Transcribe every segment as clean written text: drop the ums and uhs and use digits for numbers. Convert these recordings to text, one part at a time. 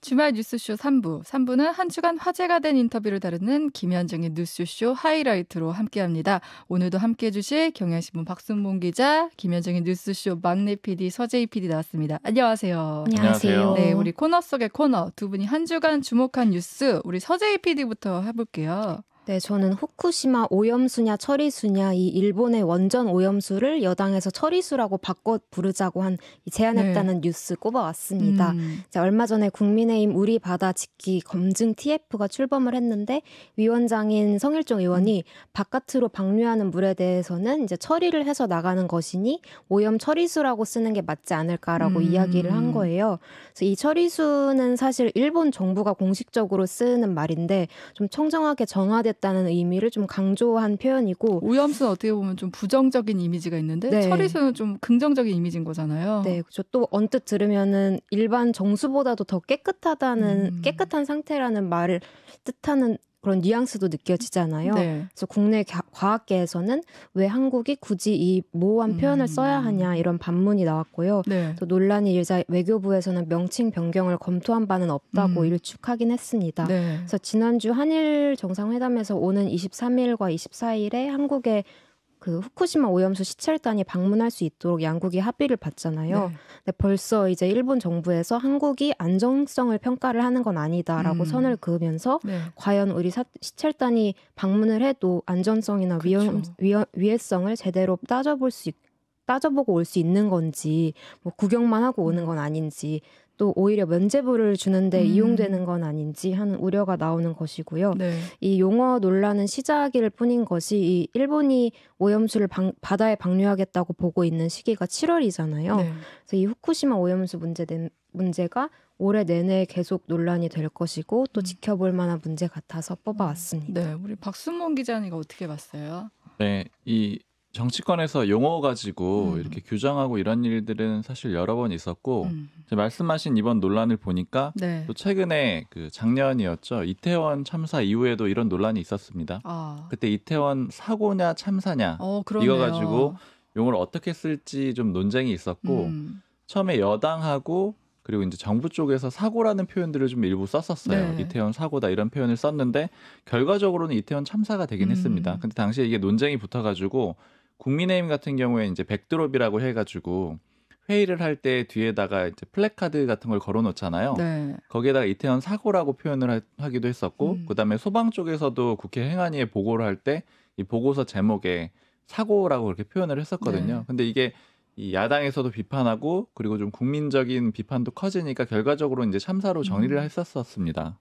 주말 뉴스쇼 3부. 3부는 한 주간 화제가 된 인터뷰를 다루는 김현정의 뉴스쇼 하이라이트로 함께합니다. 오늘도 함께해 주실 경향신문 박순봉 기자, 김현정의 뉴스쇼 막내 PD 서재희 PD 나왔습니다. 안녕하세요. 안녕하세요. 네, 우리 코너 속의 코너 두 분이 한 주간 주목한 뉴스 우리 서재희 PD부터 해볼게요. 네, 저는 후쿠시마 오염수냐 처리수냐 이 일본의 원전 오염수를 여당에서 처리수라고 바꿔 부르자고 제안했다는 뉴스 꼽아왔습니다. 자, 얼마 전에 국민의힘 우리 바다 지키 검증 TF가 출범을 했는데 위원장인 성일종 의원이 바깥으로 방류하는 물에 대해서는 이제 처리를 해서 나가는 것이니 오염 처리수라고 쓰는 게 맞지 않을까라고 이야기를 한 거예요. 그래서 이 처리수는 사실 일본 정부가 공식적으로 쓰는 말인데 좀 청정하게 정화됐다는 의미를 좀 강조한 표현이고 오염수는 어떻게 보면 좀 부정적인 이미지가 있는데 네. 처리수는 좀 긍정적인 이미지인 거잖아요. 네, 그렇죠. 또 언뜻 들으면은 일반 정수보다도 더 깨끗한 상태라는 말을 뜻하는 그런 뉘앙스도 느껴지잖아요. 네. 그래서 국내 과학계에서는 왜 한국이 굳이 이 모호한 표현을 써야 하냐 이런 반문이 나왔고요. 네. 또 논란이 일자 외교부에서는 명칭 변경을 검토한 바는 없다고 일축하긴 했습니다. 네. 그래서 지난주 한일 정상회담에서 오는 23일과 24일에 한국의 그 후쿠시마 오염수 시찰단이 방문할 수 있도록 양국이 합의를 봤잖아요. 네. 근데 벌써 이제 일본 정부에서 한국이 안정성을 평가를 하는 건 아니다라고 선을 그으면서 네. 과연 우리 시찰단이 방문을 해도 안전성이나 위해성을 제대로 따져보고 올 수 있는 건지, 뭐 구경만 하고 오는 건 아닌지, 또 오히려 면죄부를 주는데 이용되는 건 아닌지 하는 우려가 나오는 것이고요. 네. 이 용어 논란은 시작일 뿐인 것이 이 일본이 오염수를 바다에 방류하겠다고 보고 있는 시기가 7월이잖아요. 네. 그래서 이 후쿠시마 오염수 문제가 올해 내내 계속 논란이 될 것이고 또 지켜볼 만한 문제 같아서 뽑아왔습니다. 네, 우리 박순봉 기자는 이거 어떻게 봤어요? 네, 이 정치권에서 용어 가지고 이렇게 규정하고 이런 일들은 사실 여러 번 있었고 말씀하신 이번 논란을 보니까 네. 또 최근에 그 작년이었죠. 이태원 참사 이후에도 이런 논란이 있었습니다. 그때 이태원 사고냐 참사냐 이거 가지고 용어를 어떻게 쓸지 좀 논쟁이 있었고 처음에 여당하고 그리고 이제 정부 쪽에서 사고라는 표현들을 좀 일부 썼었어요. 네. 이태원 사고다 이런 표현을 썼는데 결과적으로는 이태원 참사가 되긴 했습니다. 근데 당시에 이게 논쟁이 붙어가지고 국민의힘 같은 경우에 이제 백드롭이라고 해가지고 회의를 할 때 뒤에다가 이제 플래카드 같은 걸 걸어놓잖아요. 네. 거기에다가 이태원 사고라고 표현을 하기도 했었고, 그다음에 소방 쪽에서도 국회 행안위에 보고를 할 때 이 보고서 제목에 사고라고 그렇게 표현을 했었거든요. 네. 근데 이게 이 야당에서도 비판하고 그리고 좀 국민적인 비판도 커지니까 결과적으로 이제 참사로 정리를 했었습니다.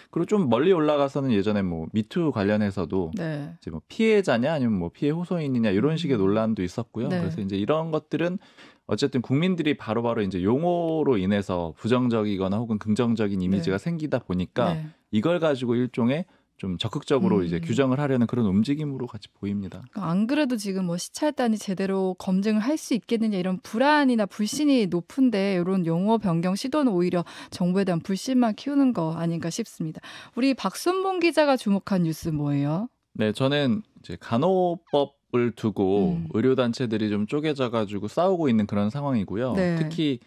그리고 좀 멀리 올라가서는 예전에 뭐 미투 관련해서도 네. 이제 뭐 피해자냐 아니면 뭐 피해 호소인이냐 이런 식의 논란도 있었고요. 네. 그래서 이제 이런 것들은 어쨌든 국민들이 바로바로 이제 용어로 인해서 부정적이거나 혹은 긍정적인 이미지가 생기다 보니까 이걸 가지고 일종의 좀 적극적으로 이제 규정을 하려는 그런 움직임으로 같이 보입니다. 안 그래도 지금 뭐 시찰단이 제대로 검증을 할 수 있겠느냐 이런 불안이나 불신이 높은데 이런 용어 변경 시도는 오히려 정부에 대한 불신만 키우는 거 아닌가 싶습니다. 우리 박순봉 기자가 주목한 뉴스 뭐예요? 네, 저는 이제 간호법을 두고 의료단체들이 좀 쪼개져가지고 싸우고 있는 그런 상황이고요. 네. 특히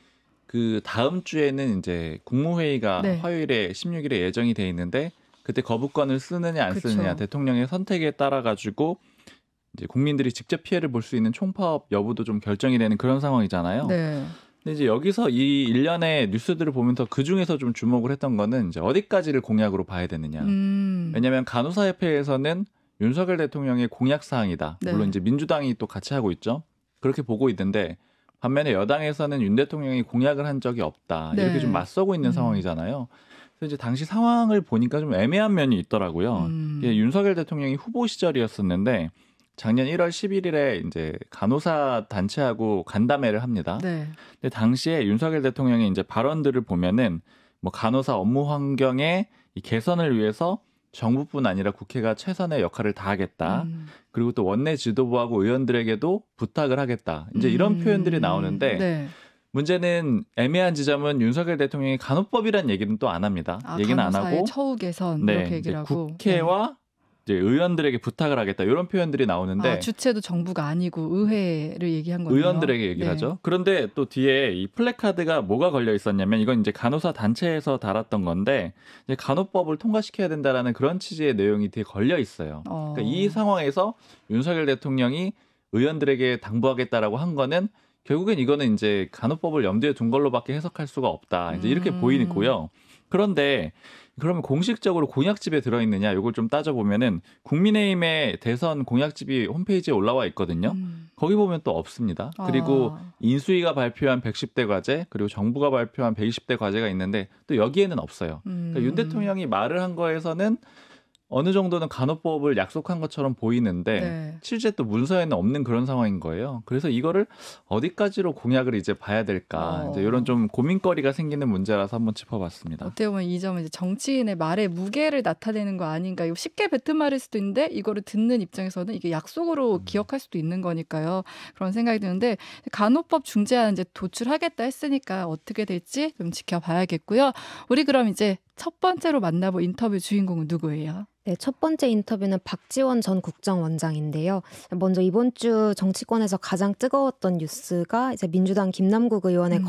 그 다음 주에는 이제 국무회의가 네. 화요일에 16일에 예정이 돼 있는데 그때 거부권을 쓰느냐 안 쓰느냐 그쵸. 대통령의 선택에 따라 가지고 이제 국민들이 직접 피해를 볼 수 있는 총파업 여부도 좀 결정이 되는 그런 상황이잖아요. 네. 근데 이제 여기서 이 일련의 뉴스들을 보면서 그 중에서 좀 주목을 했던 거는 이제 어디까지를 공약으로 봐야 되느냐. 왜냐하면 간호사협회에서는 윤석열 대통령의 공약 사항이다. 네. 물론 이제 민주당이 또 같이 하고 있죠. 그렇게 보고 있는데 반면에 여당에서는 윤 대통령이 공약을 한 적이 없다. 네. 이렇게 좀 맞서고 있는 상황이잖아요. 그래서 이제 당시 상황을 보니까 좀 애매한 면이 있더라고요. 이게 윤석열 대통령이 후보 시절이었었는데 작년 1월 11일에 이제 간호사 단체하고 간담회를 합니다. 네. 근데 당시에 윤석열 대통령의 이제 발언들을 보면은 뭐 간호사 업무 환경의 이 개선을 위해서 정부뿐 아니라 국회가 최선의 역할을 다하겠다. 그리고 또 원내 지도부하고 의원들에게도 부탁을 하겠다. 이제 이런 표현들이 나오는데 네. 문제는 애매한 지점은 윤석열 대통령이 간호법이란 얘기는 또 안 합니다. 얘기는 안 간호사의 하고 처우 개선 네, 이렇게 얘기를 이제 하고 국회와 이제 의원들에게 부탁을 하겠다 이런 표현들이 나오는데 주체도 정부가 아니고 의회를 얘기한 거예요. 의원들에게 얘기를 하죠. 그런데 또 뒤에 이 플래카드가 뭐가 걸려 있었냐면 이건 이제 간호사 단체에서 달았던 건데 이제 간호법을 통과시켜야 된다라는 그런 취지의 내용이 뒤에 걸려 있어요. 그러니까 이 상황에서 윤석열 대통령이 의원들에게 당부하겠다라고 한 거는 결국엔 이거는 이제 간호법을 염두에 둔 걸로밖에 해석할 수가 없다. 이제 이렇게 보이고요. 그런데 그러면 공식적으로 공약집에 들어있느냐 이걸 좀 따져보면은 국민의힘의 대선 공약집이 홈페이지에 올라와 있거든요. 거기 보면 또 없습니다. 그리고 인수위가 발표한 110대 과제 그리고 정부가 발표한 120대 과제가 있는데 또 여기에는 없어요. 그러니까 윤 대통령이 말을 한 거에서는 어느 정도는 간호법을 약속한 것처럼 보이는데 실제 또 문서에는 없는 그런 상황인 거예요. 그래서 이거를 어디까지로 공약을 이제 봐야 될까 이제 이런 좀 고민거리가 생기는 문제라서 한번 짚어봤습니다. 어떻게 보면 이 점은 이제 정치인의 말의 무게를 나타내는 거 아닌가. 이거 쉽게 뱉은 말일 수도 있는데 이거를 듣는 입장에서는 이게 약속으로 기억할 수도 있는 거니까요. 그런 생각이 드는데 간호법 중재안 이제 도출하겠다 했으니까 어떻게 될지 좀 지켜봐야겠고요. 우리 그럼 이제 첫 번째로 만나볼 인터뷰 주인공은 누구예요? 네, 첫 번째 인터뷰는 박지원 전 국정원장인데요. 먼저 이번 주 정치권에서 가장 뜨거웠던 뉴스가 이제 민주당 김남국 의원의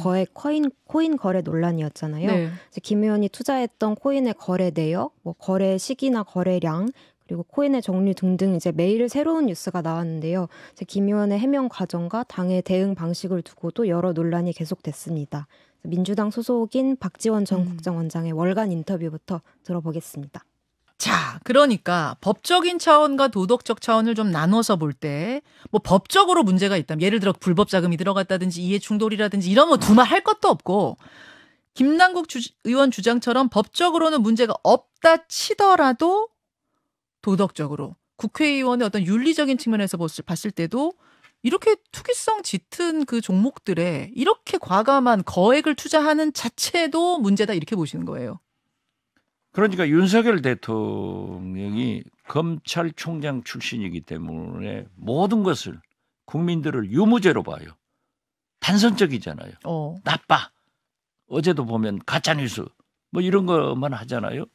코인 거래 논란이었잖아요. 네. 이제 김 의원이 투자했던 코인의 거래 내역, 뭐 거래 시기나 거래량, 그리고 코인의 종류 등등 이제 매일 새로운 뉴스가 나왔는데요. 이제 김 의원의 해명 과정과 당의 대응 방식을 두고도 여러 논란이 계속됐습니다. 민주당 소속인 박지원 전 국정원장의 월간 인터뷰부터 들어보겠습니다. 자, 그러니까 법적인 차원과 도덕적 차원을 좀 나눠서 볼 때 뭐 법적으로 문제가 있다면 예를 들어 불법 자금이 들어갔다든지 이해 충돌이라든지 이런 뭐 두말 할 것도 없고 김남국 의원 주장처럼 법적으로는 문제가 없다 치더라도 도덕적으로 국회의원의 어떤 윤리적인 측면에서 봤을 때도 이렇게 투기성 짙은 그 종목들에 이렇게 과감한 거액을 투자하는 자체도 문제다 이렇게 보시는 거예요. 그러니까 윤석열 대통령이 검찰총장 출신이기 때문에 모든 것을 국민들을 유무죄로 봐요. 단선적이잖아요. 나빠. 어제도 보면 가짜뉴스 뭐 이런 것만 하잖아요.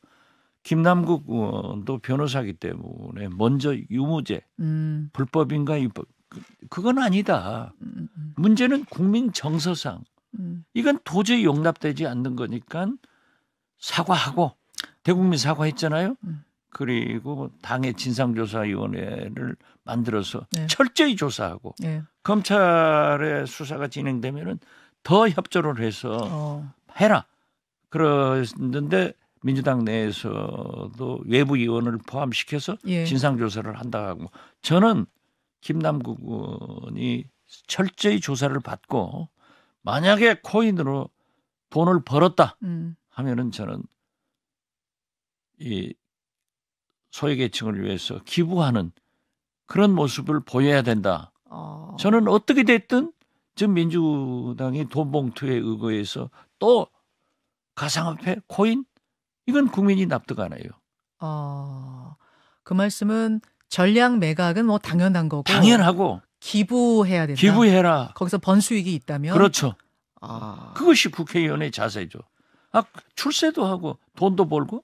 김남국 의원도 변호사이기 때문에 먼저 유무죄, 불법인가 그건 아니다. 문제는 국민 정서상 이건 도저히 용납되지 않는 거니까 사과하고 대국민 사과했잖아요. 그리고 당의 진상조사위원회를 만들어서 철저히 조사하고 검찰의 수사가 진행되면은 더 협조를 해서 해라. 그러는데 민주당 내에서도 외부 의원을 포함시켜서 진상조사를 한다고 하고 저는 김남국 의원이 철저히 조사를 받고 만약에 코인으로 돈을 벌었다 하면은 저는 이 소외계층을 위해서 기부하는 그런 모습을 보여야 된다. 저는 어떻게 됐든 지금 민주당이 돈 봉투에 의거해서 또 가상화폐, 코인 이건 국민이 납득 안 해요. 그 말씀은 전략 매각은 뭐 당연한 거고 당연하고 기부해야 된다. 기부해라. 거기서 번 수익이 있다면 그렇죠. 그것이 국회의원의 자세죠. 출세도 하고 돈도 벌고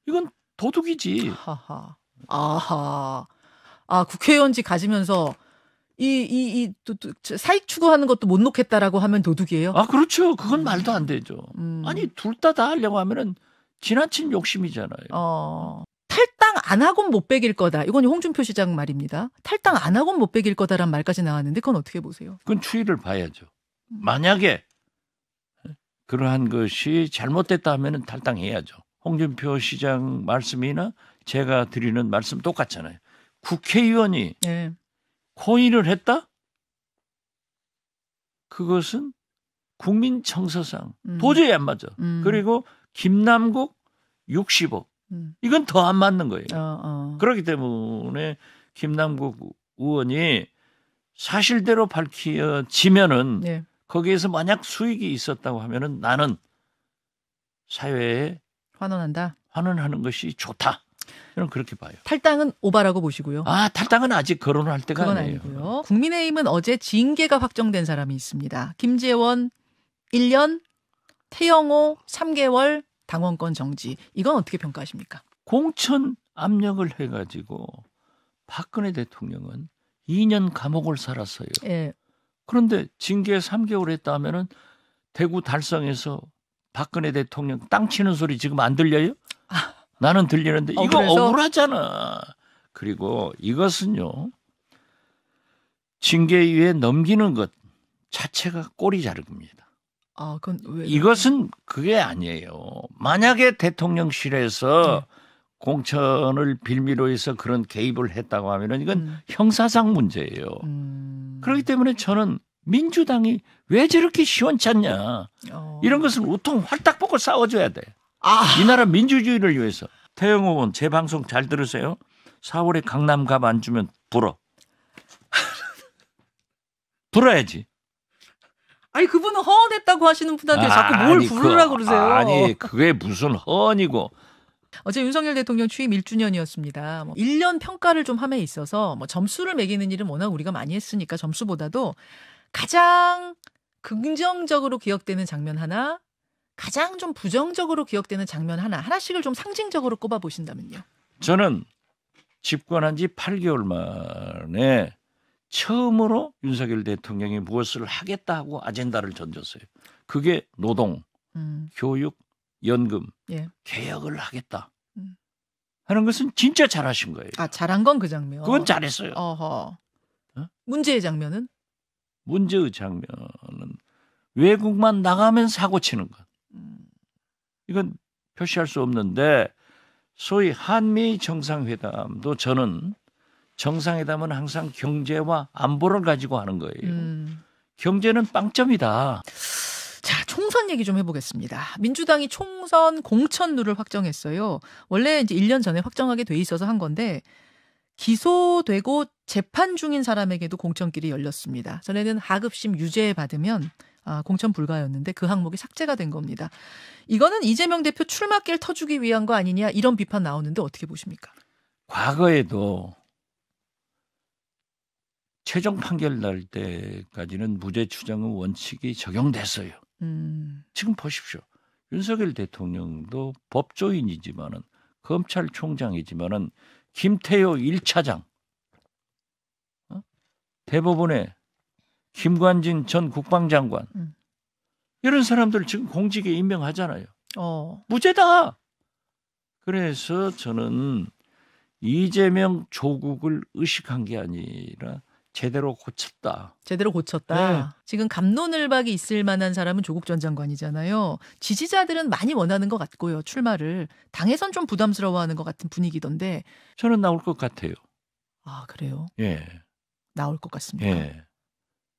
이건 도둑이지. 아하. 국회의원직 가지면서 또 사익 추구하는 것도 못 놓겠다라고 하면 도둑이에요? 그렇죠. 그건 말도 안 되죠. 아니 둘 다 하려고 하면은 지나친 욕심이잖아요. 탈당 안 하고는 못 베길 거다. 이건 홍준표 시장 말입니다. 탈당 안 하고는 못 베길 거다라는 말까지 나왔는데 그건 어떻게 보세요? 그건 추이를 봐야죠. 만약에 그러한 것이 잘못됐다 하면은 탈당해야죠. 홍준표 시장 말씀이나 제가 드리는 말씀 똑같잖아요. 국회의원이 코인을 했다? 그것은 국민 정서상 도저히 안 맞아. 그리고 김남국 60억. 이건 더 안 맞는 거예요. 그렇기 때문에 김남국 의원이 사실대로 밝혀지면은 거기에서 만약 수익이 있었다고 하면은 나는 사회에 환원하는 것이 좋다. 저는 그렇게 봐요. 탈당은 오바라고 보시고요. 탈당은 아직 거론을 할 때가 그건 아니에요. 아니고요. 국민의힘은 어제 징계가 확정된 사람이 있습니다. 김재원 1년, 태영호 3개월 당원권 정지. 이건 어떻게 평가하십니까? 공천 압력을 해가지고 박근혜 대통령은 2년 감옥을 살았어요. 예. 그런데 징계 3개월 했다 하면은 대구 달성에서 박근혜 대통령 땅 치는 소리 지금 안 들려요? 나는 들리는데 이거 그래서? 억울하잖아. 그리고 이것은요. 징계위에 넘기는 것 자체가 꼬리 자르기입니다. 그건 왜? 이것은 그게 아니에요. 만약에 대통령실에서 공천을 빌미로 해서 그런 개입을 했다고 하면은 이건 형사상 문제예요. 그렇기 때문에 저는 민주당이 왜 저렇게 시원찮냐. 이런 것은 우통 활딱 벗고 싸워줘야 돼. 이 나라 민주주의를 위해서. 태영 의원 제 방송 잘 들으세요. 4월에 강남 갑 안 주면 불어. 불어야지. 아니 그분은 허언했다고 하시는 분한테 자꾸 뭘 부르라고 그러세요. 아니 그게 무슨 허언이고. 어제 윤석열 대통령 취임 1주년이었습니다. 1년 평가를 좀 함에 있어서 점수를 매기는 일은 워낙 우리가 많이 했으니까 점수보다도 가장 긍정적으로 기억되는 장면 하나, 가장 좀 부정적으로 기억되는 장면 하나씩을 좀 상징적으로 꼽아 보신다면요. 저는 집권한 지 8개월 만에 처음으로 윤석열 대통령이 무엇을 하겠다고 아젠다를 던졌어요. 그게 노동, 교육, 연금, 개혁을 하겠다 하는 것은 진짜 잘하신 거예요. 잘한 건 그 장면. 그건 잘했어요. 어허. 문제의 장면은? 문제의 장면은 외국만 나가면 사고 치는 것. 이건 표시할 수 없는데 소위 한미 정상회담도 저는 정상회담은 항상 경제와 안보를 가지고 하는 거예요. 경제는 빵점이다. 자, 총선 얘기 좀 해보겠습니다. 민주당이 총선 공천룰을 확정했어요. 원래 이제 1년 전에 확정하게 돼 있어서 한 건데 기소되고 재판 중인 사람에게도 공천길이 열렸습니다. 전에는 하급심 유죄 받으면 공천 불가였는데 그 항목이 삭제가 된 겁니다. 이거는 이재명 대표 출마길 터주기 위한 거 아니냐 이런 비판 나오는데 어떻게 보십니까? 과거에도 최종 판결 날 때까지는 무죄 추정의 원칙이 적용됐어요. 지금 보십시오. 윤석열 대통령도 법조인이지만은 검찰총장이지만은 김태효 1차장, 대법원의 김관진 전 국방장관 이런 사람들 지금 공직에 임명하잖아요. 무죄다. 그래서 저는 이재명 조국을 의식한 게 아니라 제대로 고쳤다. 제대로 고쳤다. 네. 지금 갑론을박이 있을 만한 사람은 조국 전 장관이잖아요. 지지자들은 많이 원하는 것 같고요. 출마를. 당에선 좀 부담스러워하는 것 같은 분위기던데. 저는 나올 것 같아요. 그래요? 예. 나올 것 같습니까? 예.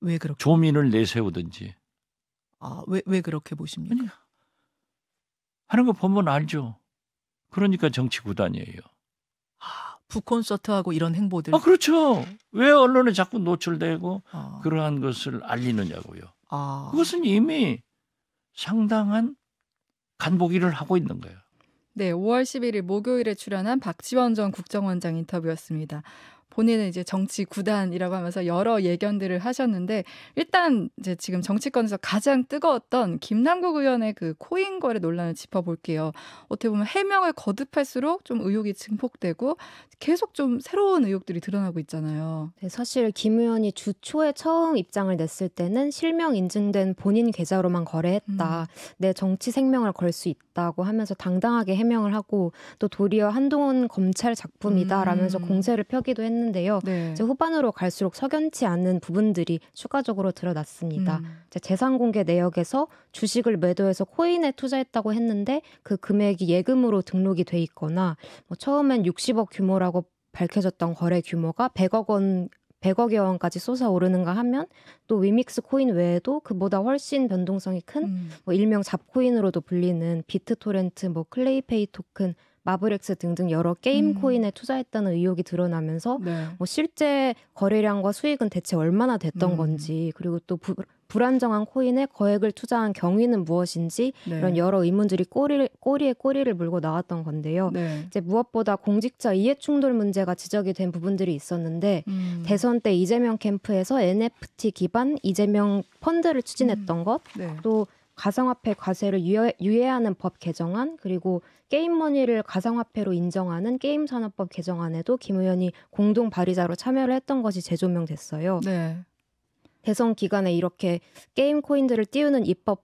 왜 그렇게? 조민을 내세우든지. 왜 그렇게 보십니까? 아니, 하는 거 보면 알죠. 그러니까 정치 구단이에요. 북콘서트하고 이런 행보들. 그렇죠. 왜 언론에 자꾸 노출되고 그러한 것을 알리느냐고요. 그것은 이미 상당한 간보기를 하고 있는 거예요. 네, 5월 11일 목요일에 출연한 박지원 전 국정원장 인터뷰였습니다. 본인은 이제 정치 구단이라고 하면서 여러 예견들을 하셨는데 일단 이제 지금 정치권에서 가장 뜨거웠던 김남국 의원의 그 코인 거래 논란을 짚어볼게요. 어떻게 보면 해명을 거듭할수록 좀 의혹이 증폭되고 계속 좀 새로운 의혹들이 드러나고 있잖아요. 네, 사실 김 의원이 주 초에 처음 입장을 냈을 때는 실명 인증된 본인 계좌로만 거래했다. 내 정치 생명을 걸 수 있다고 하면서 당당하게 해명을 하고 또 도리어 한동훈 검찰 작품이다라면서 공세를 펴기도 했는데요. 네. 이제 후반으로 갈수록 석연치 않은 부분들이 추가적으로 드러났습니다. 재산 공개 내역에서 주식을 매도해서 코인에 투자했다고 했는데 그 금액이 예금으로 등록이 돼 있거나 처음엔 60억 규모라고 밝혀졌던 거래 규모가 100억여 원까지 솟아오르는가 하면 또 위믹스 코인 외에도 그보다 훨씬 변동성이 큰 일명 잡코인으로도 불리는 비트토렌트, 클레이페이 토큰, 마블엑스 등등 여러 게임 코인에 투자했다는 의혹이 드러나면서 실제 거래량과 수익은 대체 얼마나 됐던 건지 그리고 또 불안정한 코인에 거액을 투자한 경위는 무엇인지 이런 여러 의문들이 꼬리에 꼬리를 물고 나왔던 건데요. 이제 무엇보다 공직자 이해충돌 문제가 지적이 된 부분들이 있었는데 대선 때 이재명 캠프에서 NFT 기반 이재명 펀드를 추진했던 것 또 가상화폐 과세를 유예하는 법 개정안, 그리고 게임머니를 가상화폐로 인정하는 게임산업법 개정안에도 김 의원이 공동 발의자로 참여를 했던 것이 재조명됐어요. 네. 대선 기간에 이렇게 게임 코인들을 띄우는 입법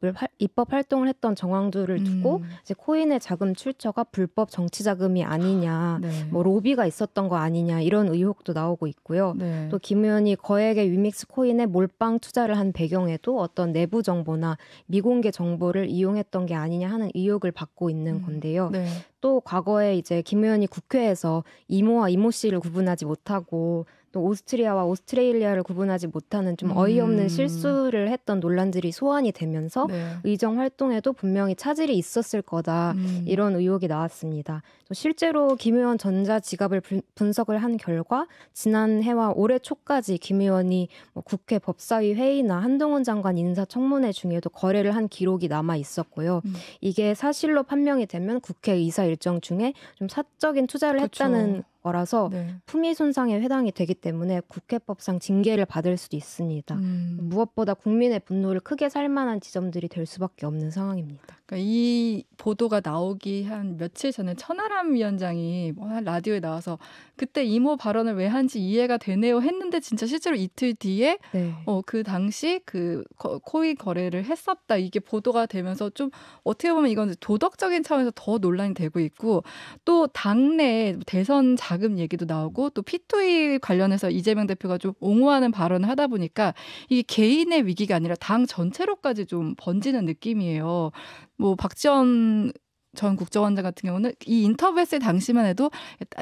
활동을 했던 정황들을 두고 이제 코인의 자금 출처가 불법 정치 자금이 아니냐, 네. 뭐 로비가 있었던 거 아니냐 이런 의혹도 나오고 있고요. 네. 또 김 의원이 거액의 위믹스 코인에 몰빵 투자를 한 배경에도 어떤 내부 정보나 미공개 정보를 이용했던 게 아니냐 하는 의혹을 받고 있는 건데요. 네. 또 과거에 이제 김 의원이 국회에서 이모와 이모씨를 구분하지 못하고 또 오스트리아와 오스트레일리아를 구분하지 못하는 좀 어이없는 실수를 했던 논란들이 소환이 되면서 네. 의정 활동에도 분명히 차질이 있었을 거다 이런 의혹이 나왔습니다. 또 실제로 김 의원 전자지갑을 분석을 한 결과 지난해와 올해 초까지 김 의원이 뭐 국회 법사위 회의나 한동훈 장관 인사청문회 중에도 거래를 한 기록이 남아 있었고요. 이게 사실로 판명이 되면 국회 의사 일정 중에 좀 사적인 투자를 그쵸. 했다는 거라서 네. 품위 손상에 해당이 되기 때문에 국회법상 징계를 받을 수도 있습니다. 무엇보다 국민의 분노를 크게 살 만한 지점들이 될 수밖에 없는 상황입니다. 그러니까 이 보도가 나오기 한 며칠 전에 천하람 위원장이 한 라디오에 나와서 그때 이모 발언을 왜 한지 이해가 되네요 했는데 진짜 실제로 이틀 뒤에 네. 그 당시 그 코인 거래를 했었다 이게 보도가 되면서 좀 어떻게 보면 이건 도덕적인 차원에서 더 논란이 되고 있고 또 당내 대선 자금 얘기도 나오고 또 P2E 관련해서 이재명 대표가 좀 옹호하는 발언을 하다 보니까 이게 개인의 위기가 아니라 당 전체로까지 좀 번지는 느낌이에요. 뭐 박지원 전 국정원장 같은 경우는 이 인터뷰 했을 당시만 해도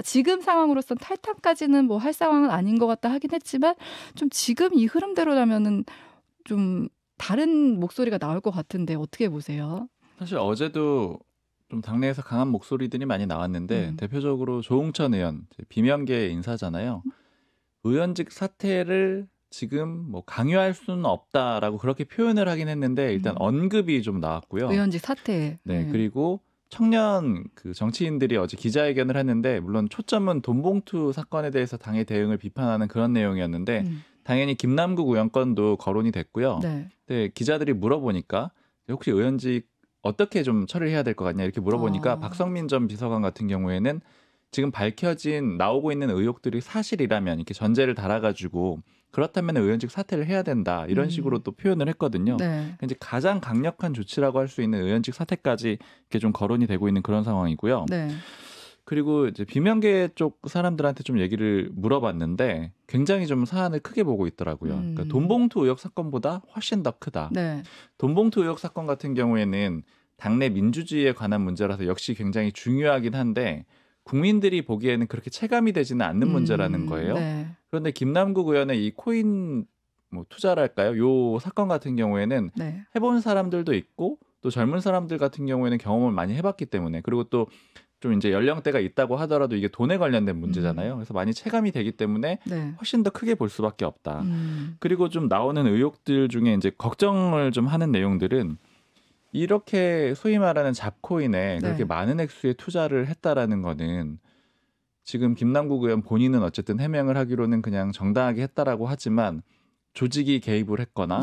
지금 상황으로선 탈당까지는 뭐 할 상황은 아닌 것 같다 하긴 했지만 좀 지금 이 흐름대로라면은 좀 다른 목소리가 나올 것 같은데 어떻게 보세요? 사실 어제도 좀 당내에서 강한 목소리들이 많이 나왔는데 대표적으로 조응천 의원 비명계 인사잖아요. 의원직 사퇴를 지금 뭐 강요할 수는 없다라고 그렇게 표현을 하긴 했는데 일단 언급이 좀 나왔고요. 의원직 사퇴. 네, 그리고 청년 그 정치인들이 어제 기자회견을 했는데 물론 초점은 돈봉투 사건에 대해서 당의 대응을 비판하는 그런 내용이었는데 당연히 김남국 의원 건도 거론이 됐고요. 네. 근데 기자들이 물어보니까 혹시 의원직 어떻게 좀 처리를 해야 될 것 같냐 이렇게 물어보니까 박성민 전 비서관 같은 경우에는 지금 밝혀진 나오고 있는 의혹들이 사실이라면 이렇게 전제를 달아가지고 그렇다면 의원직 사퇴를 해야 된다 이런 식으로 또 표현을 했거든요. 네. 이제 가장 강력한 조치라고 할 수 있는 의원직 사퇴까지 이렇게 좀 거론이 되고 있는 그런 상황이고요. 네. 그리고 이제 비명계 쪽 사람들한테 좀 얘기를 물어봤는데 굉장히 좀 사안을 크게 보고 있더라고요. 그러니까 돈봉투 의혹 사건보다 훨씬 더 크다. 네. 돈봉투 의혹 사건 같은 경우에는 당내 민주주의에 관한 문제라서 역시 굉장히 중요하긴 한데 국민들이 보기에는 그렇게 체감이 되지는 않는 문제라는 거예요. 네. 그런데 김남국 의원의 이 코인 뭐 투자랄까요? 요 사건 같은 경우에는 네. 해본 사람들도 있고 또 젊은 사람들 같은 경우에는 경험을 많이 해봤기 때문에 그리고 또 좀 이제 연령대가 있다고 하더라도 이게 돈에 관련된 문제잖아요. 그래서 많이 체감이 되기 때문에 네. 훨씬 더 크게 볼 수밖에 없다. 그리고 좀 나오는 의혹들 중에 이제 걱정을 좀 하는 내용들은 이렇게 소위 말하는 잡코인에 그렇게 많은 액수의 투자를 했다라는 거는 지금 김남국 의원 본인은 어쨌든 해명을 하기로는 그냥 정당하게 했다라고 하지만 조직이 개입을 했거나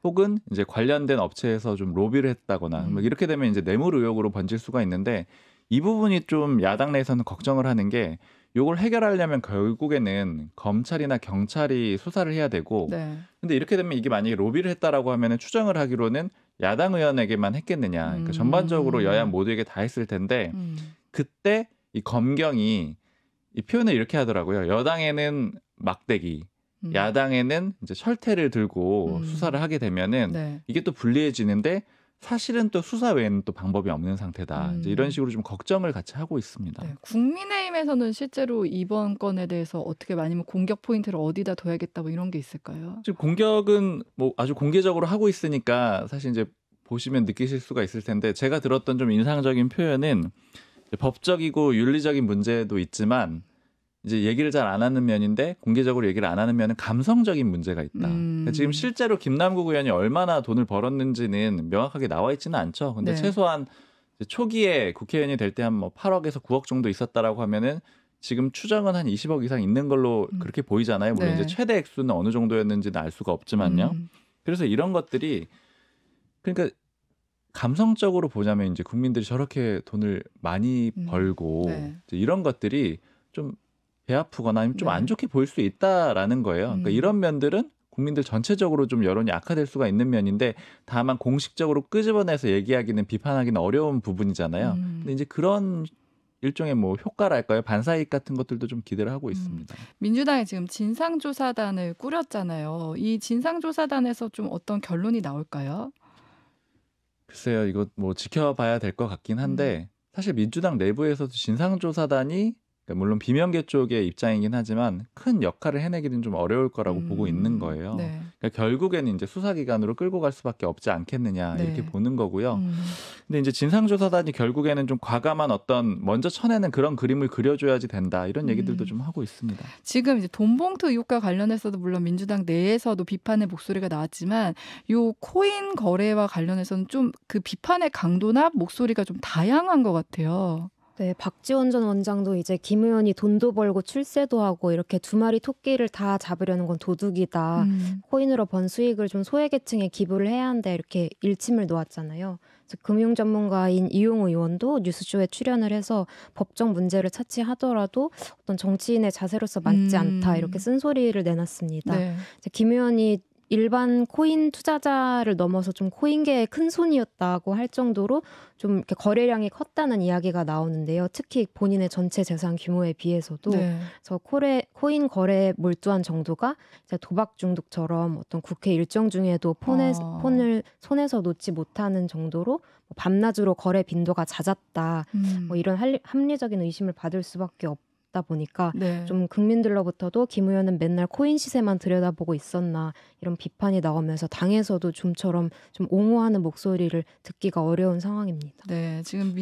혹은 이제 관련된 업체에서 좀 로비를 했다거나 뭐 이렇게 되면 이제 뇌물 의혹으로 번질 수가 있는데 이 부분이 좀 야당 내에서는 걱정을 하는 게 이걸 해결하려면 결국에는 검찰이나 경찰이 수사를 해야 되고 근데 이렇게 되면 이게 만약에 로비를 했다라고 하면은 추정을 하기로는 야당 의원에게만 했겠느냐 그러니까 전반적으로 여야 모두에게 다 했을 텐데 그때 이 검경이 이 표현을 이렇게 하더라고요. 여당에는 막대기 야당에는 이제 철퇴를 들고 수사를 하게 되면은 이게 또 불리해지는데 사실은 또 수사 외에는 또 방법이 없는 상태다. 이제 이런 식으로 좀 걱정을 같이 하고 있습니다. 네, 국민의힘에서는 실제로 이번 건에 대해서 어떻게 아니면 공격 포인트를 어디다 둬야겠다 뭐 이런 게 있을까요? 지금 공격은 뭐 아주 공개적으로 하고 있으니까 사실 이제 보시면 느끼실 수가 있을 텐데 제가 들었던 좀 인상적인 표현은 법적이고 윤리적인 문제도 있지만 이제 얘기를 잘 안 하는 면인데 공개적으로 얘기를 안 하는 면은 감성적인 문제가 있다. 그러니까 지금 실제로 김남국 의원이 얼마나 돈을 벌었는지는 명확하게 나와 있지는 않죠. 근데 최소한 초기에 국회의원이 될 때 한 뭐 8억에서 9억 정도 있었다라고 하면은 지금 추정은 한 20억 이상 있는 걸로 그렇게 보이잖아요. 물론 이제 최대 액수는 어느 정도였는지는 알 수가 없지만요. 그래서 이런 것들이 그러니까 감성적으로 보자면 이제 국민들이 저렇게 돈을 많이 벌고 네. 이제 이런 것들이 좀 배 아프거나 아니면 좀 네. 안 좋게 보일 수 있다라는 거예요. 그러니까 이런 면들은 국민들 전체적으로 좀 여론이 악화될 수가 있는 면인데 다만 공식적으로 끄집어내서 얘기하기는 비판하기는 어려운 부분이잖아요. 근데 이제 그런 일종의 뭐 효과랄까요? 반사이익 같은 것들도 좀 기대를 하고 있습니다. 민주당이 지금 진상조사단을 꾸렸잖아요. 이 진상조사단에서 좀 어떤 결론이 나올까요? 글쎄요, 이거 뭐 지켜봐야 될 것 같긴 한데 사실 민주당 내부에서도 진상조사단이 그러니까 물론 비명계 쪽의 입장이긴 하지만 큰 역할을 해내기는 좀 어려울 거라고 보고 있는 거예요. 네. 그러니까 결국에는 이제 수사기관으로 끌고 갈 수밖에 없지 않겠느냐 이렇게 네. 보는 거고요. 근데 이제 진상조사단이 결국에는 좀 과감한 어떤 먼저 쳐내는 그런 그림을 그려줘야지 된다 이런 얘기들도 좀 하고 있습니다. 지금 이제 돈봉투 의혹과 관련해서도 물론 민주당 내에서도 비판의 목소리가 나왔지만 요 코인 거래와 관련해서는 좀 그 비판의 강도나 목소리가 좀 다양한 것 같아요. 네, 박지원 전 원장도 이제 김 의원이 돈도 벌고 출세도 하고 이렇게 두 마리 토끼를 다 잡으려는 건 도둑이다. 코인으로 번 수익을 좀 소외계층에 기부를 해야 한다. 이렇게 일침을 놓았잖아요. 그래서 금융 전문가인 이용우 의원도 뉴스쇼에 출연을 해서 법적 문제를 차치하더라도 어떤 정치인의 자세로서 맞지 않다. 이렇게 쓴소리를 내놨습니다. 네. 김 의원이 일반 코인 투자자를 넘어서 좀 코인계의 큰 손이었다고 할 정도로 좀 이렇게 거래량이 컸다는 이야기가 나오는데요. 특히 본인의 전체 재산 규모에 비해서도 네. 그래서 코인 거래에 몰두한 정도가 이제 도박 중독처럼 어떤 국회 일정 중에도 폰을 손에서 놓지 못하는 정도로 밤낮으로 거래 빈도가 잦았다. 뭐 이런 합리적인 의심을 받을 수밖에 없다 보니까 네. 좀 국민들로부터도 김 의원은 맨날 코인 시세만 들여다보고 있었나 이런 비판이 나오면서 당에서도 좀처럼 좀 옹호하는 목소리를 듣기가 어려운 상황입니다. 네, 지금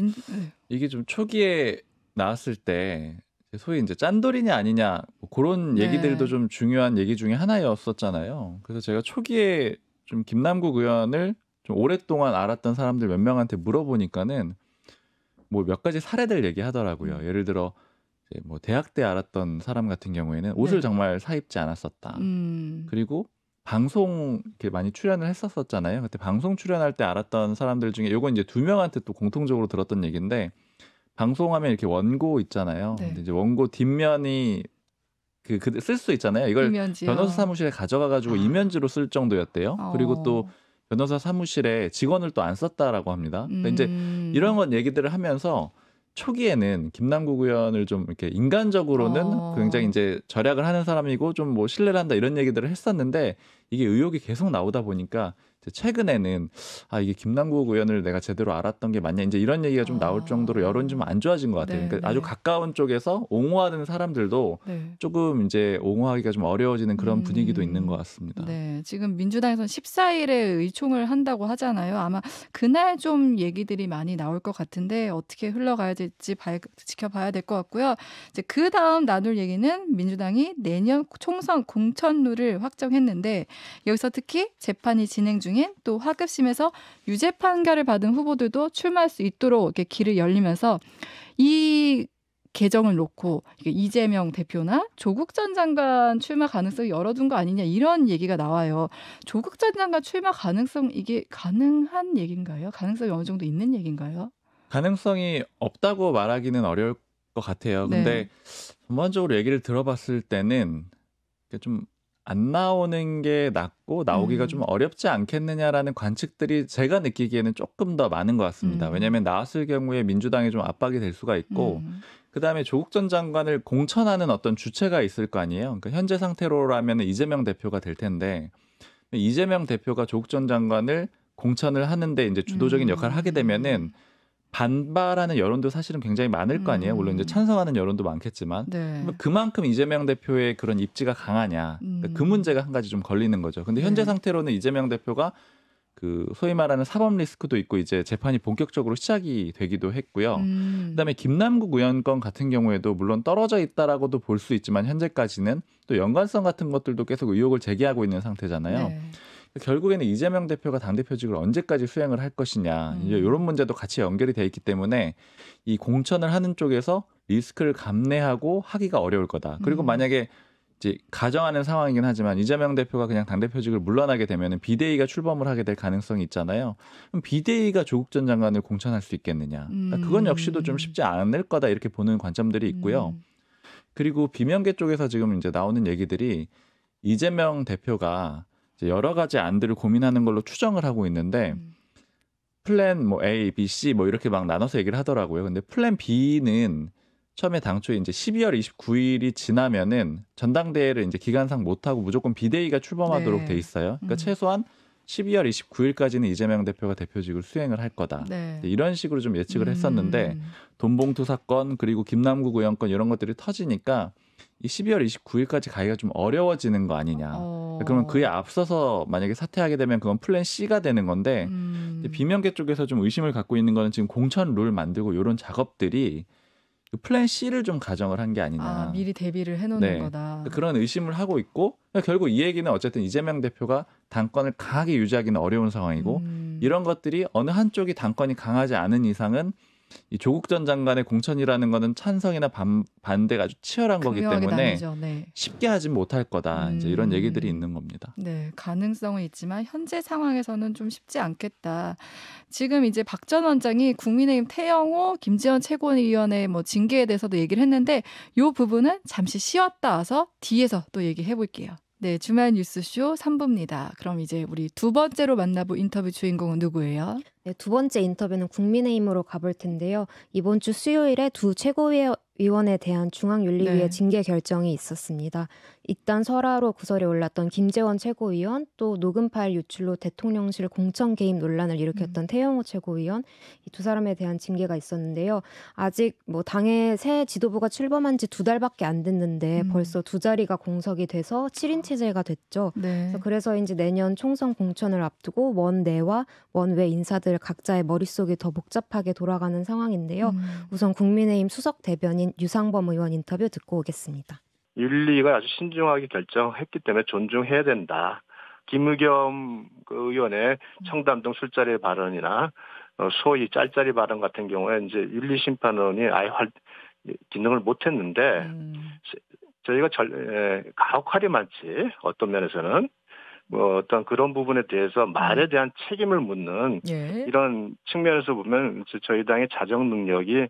이게 좀 초기에 나왔을 때 소위 이제 짠돌이냐 아니냐 뭐 그런 얘기들도 좀 중요한 얘기 중에 하나였었잖아요. 그래서 제가 초기에 좀 김남국 의원을 좀 오랫동안 알았던 사람들 몇 명한테 물어보니까는 뭐 몇 가지 사례들 얘기하더라고요. 예를 들어 뭐 대학 때 알았던 사람 같은 경우에는 옷을 정말 사입지 않았었다. 그리고 방송 이렇게 많이 출연을 했었잖아요. 그때 방송 출연할 때 알았던 사람들 중에 요건 이제 두 명한테 또 공통적으로 들었던 얘기인데 방송하면 이렇게 원고 있잖아요. 네. 근데 이제 원고 뒷면이 쓸 수 있잖아요. 이걸 이면지요. 변호사 사무실에 가져가가지고 이면지로 쓸 정도였대요. 그리고 또 변호사 사무실에 직원을 또 안 썼다라고 합니다. 그러니까 이제 이런 건 얘기들을 하면서 초기에는 김남국 의원을 좀 이렇게 인간적으로는 굉장히 이제 절약을 하는 사람이고 좀 뭐 신뢰를 한다 이런 얘기들을 했었는데 이게 의혹이 계속 나오다 보니까 최근에는 이게 김남국 의원을 내가 제대로 알았던 게 맞냐 이제 이런 얘기가 좀 나올 정도로 여론이 좀 안 좋아진 것 같아요. 그러니까 아주 가까운 쪽에서 옹호하는 사람들도 조금 이제 옹호하기가 좀 어려워지는 그런 분위기도 있는 것 같습니다. 네, 지금 민주당에서는 14일에 의총을 한다고 하잖아요. 아마 그날 좀 얘기들이 많이 나올 것 같은데 어떻게 흘러가야 될지 지켜봐야 될 것 같고요. 이제 그 다음 나눌 얘기는 민주당이 내년 총선 공천룰을 확정했는데 여기서 특히 재판이 진행 중인 또 하급심에서 유죄 판결을 받은 후보들도 출마할 수 있도록 이렇게 길을 열리면서 이 개정을 놓고 이재명 대표나 조국 전 장관 출마 가능성을 열어둔 거 아니냐 이런 얘기가 나와요. 조국 전 장관 출마 가능성 이게 가능한 얘기인가요? 가능성이 어느 정도 있는 얘기인가요? 가능성이 없다고 말하기는 어려울 것 같아요. 근데 전반적으로 얘기를 들어봤을 때는 좀 안 나오는 게 낫고 나오기가 좀 어렵지 않겠느냐라는 관측들이 제가 느끼기에는 조금 더 많은 것 같습니다. 왜냐하면 나왔을 경우에 민주당이 좀 압박이 될 수가 있고 그다음에 조국 전 장관을 공천하는 어떤 주체가 있을 거 아니에요. 그러니까 현재 상태로라면 이재명 대표가 될 텐데 이재명 대표가 조국 전 장관을 공천을 하는데 이제 주도적인 역할을 하게 되면은 반발하는 여론도 사실은 굉장히 많을 거 아니에요. 물론 이제 찬성하는 여론도 많겠지만 그만큼 이재명 대표의 그런 입지가 강하냐 그 문제가 한 가지 좀 걸리는 거죠. 근데 현재 상태로는 이재명 대표가 그 소위 말하는 사법 리스크도 있고 이제 재판이 본격적으로 시작이 되기도 했고요. 그다음에 김남국 의원 건 같은 경우에도 물론 떨어져 있다라고도 볼 수 있지만 현재까지는 또 연관성 같은 것들도 계속 의혹을 제기하고 있는 상태잖아요. 결국에는 이재명 대표가 당대표직을 언제까지 수행을 할 것이냐 이제 이런 문제도 같이 연결이 돼 있기 때문에 이 공천을 하는 쪽에서 리스크를 감내하고 하기가 어려울 거다. 그리고 만약에 이제 가정하는 상황이긴 하지만 이재명 대표가 그냥 당대표직을 물러나게 되면 비대위가 출범을 하게 될 가능성이 있잖아요. 그럼 비대위가 조국 전 장관을 공천할 수 있겠느냐. 그러니까 그건 역시도 좀 쉽지 않을 거다 이렇게 보는 관점들이 있고요. 그리고 비명계 쪽에서 지금 이제 나오는 얘기들이 이재명 대표가 이제 여러 가지 안들을 고민하는 걸로 추정을 하고 있는데 플랜 뭐 A, B, C 뭐 이렇게 막 나눠서 얘기를 하더라고요. 근데 플랜 B는 처음에 당초에 이제 12월 29일이 지나면은 전당대회를 이제 기간상 못하고 무조건 비대위가 출범하도록 네. 돼 있어요. 그러니까 최소한 12월 29일까지는 이재명 대표가 대표직을 수행을 할 거다. 네. 이런 식으로 좀 예측을 했었는데 돈봉투 사건 그리고 김남국 의원 건 이런 것들이 터지니까 이 12월 29일까지 가기가 좀 어려워지는 거 아니냐. 그러면 그에 앞서서 만약에 사퇴하게 되면 그건 플랜 C가 되는 건데 비명계 쪽에서 좀 의심을 갖고 있는 거는 지금 공천 룰 만들고 이런 작업들이 플랜 C를 좀 가정을 한 게 아니냐. 미리 대비를 해놓는 거다. 그런 의심을 하고 있고 결국 이 얘기는 어쨌든 이재명 대표가 당권을 강하게 유지하기는 어려운 상황이고 이런 것들이 어느 한쪽이 당권이 강하지 않은 이상은 이 조국 전 장관의 공천이라는 거는 찬성이나 반대가 아주 치열한 거기 때문에 네. 쉽게 하지 못할 거다. 이제 이런 얘기들이 있는 겁니다. 네, 가능성은 있지만 현재 상황에서는 좀 쉽지 않겠다. 지금 이제 박 전 원장이 국민의힘 태영호, 김재원 최고위원의 뭐 징계에 대해서도 얘기를 했는데 이 부분은 잠시 쉬었다 와서 뒤에서 또 얘기해 볼게요. 네, 주말 뉴스쇼 3부입니다. 그럼 이제 우리 두 번째로 만나볼 인터뷰 주인공은 누구예요? 네, 두 번째 인터뷰는 국민의힘으로 가볼 텐데요. 이번 주 수요일에 두 최고위원에 대한 중앙윤리위의 네. 징계 결정이 있었습니다. 이딴 설화로 구설에 올랐던 김재원 최고위원, 또 녹음 파일 유출로 대통령실 공천 개입 논란을 일으켰던 태영호 최고위원, 이 두 사람에 대한 징계가 있었는데요. 아직 뭐 당의 새 지도부가 출범한 지 2달밖에 안 됐는데 벌써 두 자리가 공석이 돼서 7인 체제가 됐죠. 네. 그래서 이제 내년 총선 공천을 앞두고 원내와 원외 인사들 각자의 머릿속이 더 복잡하게 돌아가는 상황인데요. 우선 국민의힘 수석 대변인 유상범 의원 인터뷰 듣고 오겠습니다. 윤리가 아주 신중하게 결정했기 때문에 존중해야 된다. 김의겸 의원의 청담동 술자리 발언이나 소위 짤짤이 발언 같은 경우에 이제 윤리심판원이 아예 기능을 못했는데 저희가 가혹하리 많지 어떤 면에서는 뭐 어떤 그런 부분에 대해서 말에 대한 책임을 묻는 예. 이런 측면에서 보면 저희 당의 자정 능력이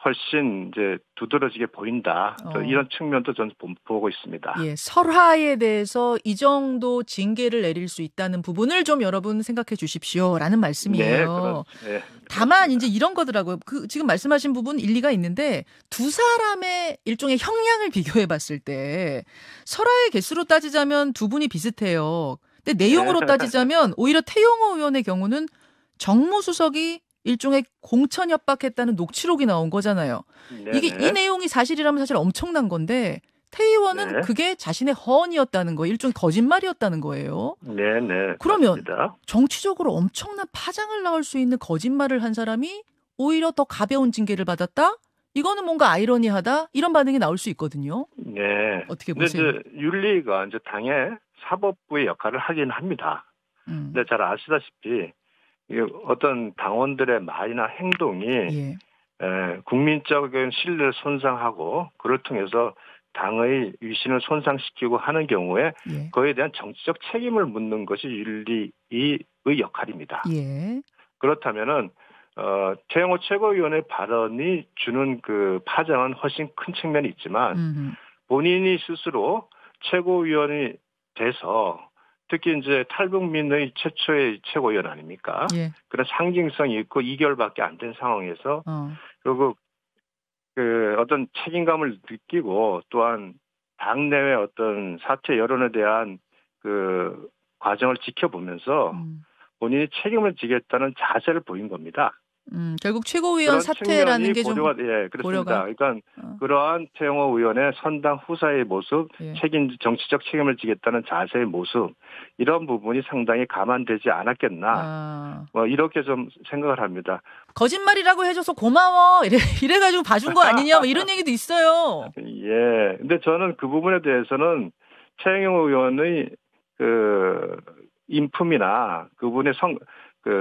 훨씬 이제 두드러지게 보인다. 이런 측면도 저는 보고 있습니다. 예, 설화에 대해서 이 정도 징계를 내릴 수 있다는 부분을 좀 여러분 생각해 주십시오라는 말씀이에요. 네, 다만 이제 이런 거더라고요. 지금 말씀하신 부분 일리가 있는데 두 사람의 일종의 형량을 비교해 봤을 때 설화의 개수로 따지자면 두 분이 비슷해요. 근데 내용으로 따지자면 오히려 태영호 의원의 경우는 정무수석이 일종의 공천 협박했다는 녹취록이 나온 거잖아요. 네네. 이 내용이 사실이라면 사실 엄청난 건데 태 의원은 네. 그게 자신의 허언이었다는 거예요. 일종의 거짓말이었다는 거예요. 네네. 그러면 맞습니다. 정치적으로 엄청난 파장을 낳을 수 있는 거짓말을 한 사람이 오히려 더 가벼운 징계를 받았다? 이거는 뭔가 아이러니하다? 이런 반응이 나올 수 있거든요. 네. 어떻게 보세요? 근데 이제 윤리가 이제 당의 사법부의 역할을 하긴 합니다. 근데 잘 아시다시피 어떤 당원들의 말이나 행동이 예. 국민적인 신뢰를 손상하고 그를 통해서 당의 위신을 손상시키고 하는 경우에 예. 그에 대한 정치적 책임을 묻는 것이 윤리의 역할입니다. 예. 그렇다면은 태영호 최고위원의 발언이 주는 그 파장은 훨씬 큰 측면이 있지만 본인이 스스로 최고위원이 돼서 특히 이제 탈북민의 최초의 최고위원 아닙니까? 예. 그런 상징성이 있고 2개월밖에 안 된 상황에서 그리고 그 어떤 책임감을 느끼고 또한 당내의 어떤 사퇴 여론에 대한 그 과정을 지켜보면서 본인이 책임을 지겠다는 자세를 보인 겁니다. 결국 최고위원 사퇴라는 게 좀 예, 그렇습니다. 그러니까 그러한 태영호 의원의 선당 후사의 모습, 예. 정치적 책임을 지겠다는 자세의 모습 이런 부분이 상당히 감안되지 않았겠나. 뭐 이렇게 좀 생각을 합니다. 거짓말이라고 해줘서 고마워 이래가지고 봐준 거 아니냐 뭐 이런 얘기도 있어요. 예, 근데 저는 그 부분에 대해서는 태영호 의원의 그 인품이나 그분의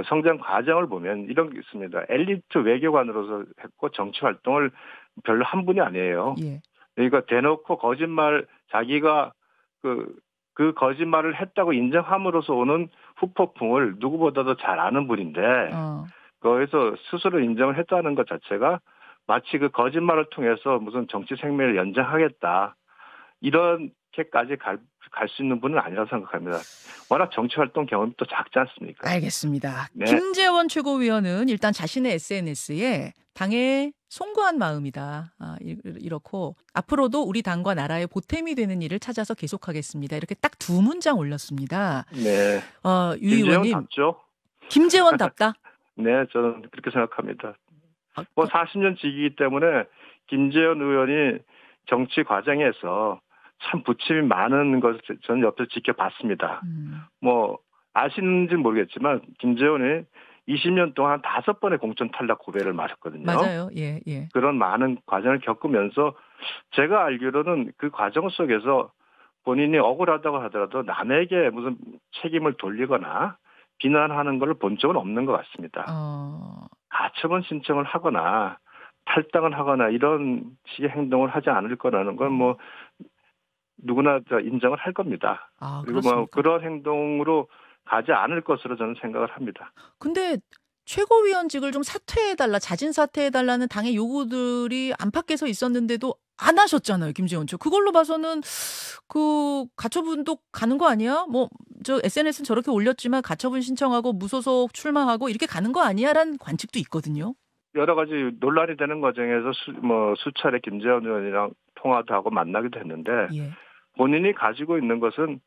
성장 과정을 보면 이런 게 있습니다. 엘리트 외교관으로서 했고 정치 활동을 별로 한 분이 아니에요. 예. 그러니까 대놓고 거짓말 자기가 그 거짓말을 했다고 인정함으로써 오는 후폭풍을 누구보다도 잘 아는 분인데 거기서 스스로 인정을 했다는 것 자체가 마치 그 거짓말을 통해서 무슨 정치 생명을 연장하겠다 이렇게까지 갈 수 있는 분은 아니라고 생각합니다. 워낙 정치활동 경험이 또 작지 않습니까? 알겠습니다. 네. 김재원 최고위원은 일단 자신의 SNS에 당에 송구한 마음이다. 이렇고 앞으로도 우리 당과 나라의 보탬이 되는 일을 찾아서 계속하겠습니다. 이렇게 딱 두 문장 올렸습니다. 네. 유 의원님. 김재원답죠? 김재원답다? 네, 저는 그렇게 생각합니다. 40년 지기이기 때문에 김재원 의원이 정치 과정에서 참 부침이 많은 것을 저는 옆에서 지켜봤습니다. 뭐 아시는지는 모르겠지만 김재원이 20년 동안 5번의 공천 탈락 고배를 마셨거든요. 맞아요. 예, 예. 그런 많은 과정을 겪으면서 제가 알기로는 그 과정 속에서 본인이 억울하다고 하더라도 남에게 무슨 책임을 돌리거나 비난하는 걸 본 적은 없는 것 같습니다. 가처분 신청을 하거나 탈당을 하거나 이런 식의 행동을 하지 않을 거라는 건 뭐 누구나 인정을 할 겁니다. 그리고 뭐 그런 행동으로 가지 않을 것으로 저는 생각을 합니다. 근데 최고위원직을 좀 사퇴해달라, 자진 사퇴해달라는 당의 요구들이 안팎에서 있었는데도 안 하셨잖아요, 김재원 쪽. 그걸로 봐서는 그 가처분도 가는 거 아니야? 뭐 저 SNS는 저렇게 올렸지만 가처분 신청하고 무소속 출마하고 이렇게 가는 거 아니야라는 관측도 있거든요. 여러 가지 논란이 되는 과정에서 수차례 김재원 의원이랑 통화도 하고 만나기도 했는데 예. 본인이 가지고 있는 것은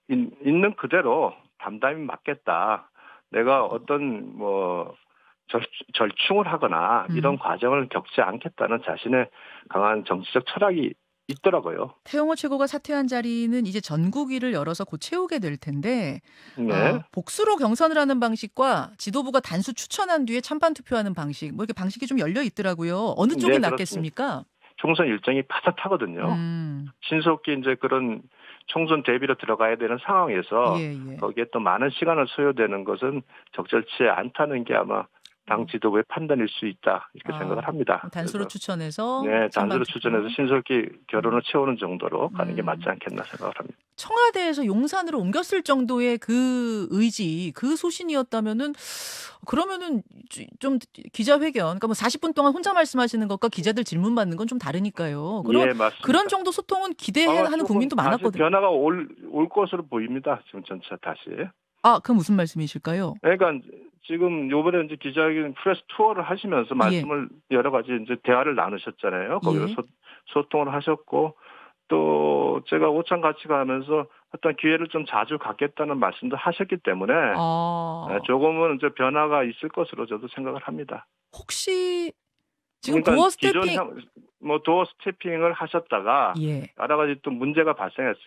있는 그대로 담담히 맡겠다. 내가 어떤 뭐 절충을 하거나 이런 과정을 겪지 않겠다는 자신의 강한 정치적 철학이 있더라고요. 태영호 최고가 사퇴한 자리는 이제 전국위를 열어서 곧 채우게 될 텐데 네. 복수로 경선을 하는 방식과 지도부가 단수 추천한 뒤에 찬반 투표하는 방식, 뭐 이렇게 방식이 좀 열려 있더라고요. 어느 쪽이 낫겠습니까? 총선 일정이 빠듯하거든요. 신속히 이제 그런 총선 대비로 들어가야 되는 상황에서 거기에 또 많은 시간을 소요되는 것은 적절치 않다는 게 아마 당 지도부의 판단일 수 있다 이렇게 생각을 합니다. 단수로 추천해서 네, 단수로 추천해서 신속히 결혼을 채우는 정도로 가는 게 맞지 않겠나 생각을 합니다. 청와대에서 용산으로 옮겼을 정도의 그 의지, 그 소신이었다면은 그러면은 좀 기자회견, 그러니까 뭐 40분 동안 혼자 말씀하시는 것과 기자들 질문 받는 건 좀 다르니까요. 그런 정도 소통은 기대하는 국민도 많았거든요. 변화가 올 것으로 보입니다. 지금 전체 다시. 그 무슨 말씀이실까요? 그러니까 지금 요번에 이제 기자회견 프레스 투어를 하시면서 말씀을 여러 가지 이제 대화를 나누셨잖아요. 거기서 소통을 하셨고 또 제가 오찬 같이 가면서 어떤 기회를 좀 자주 갖겠다는 말씀도 하셨기 때문에 조금은 이제 변화가 있을 것으로 저도 생각을 합니다. 혹시 지금 그러니까 도어 스태핑을 하셨다가 여러 가지 또 문제가 발생하지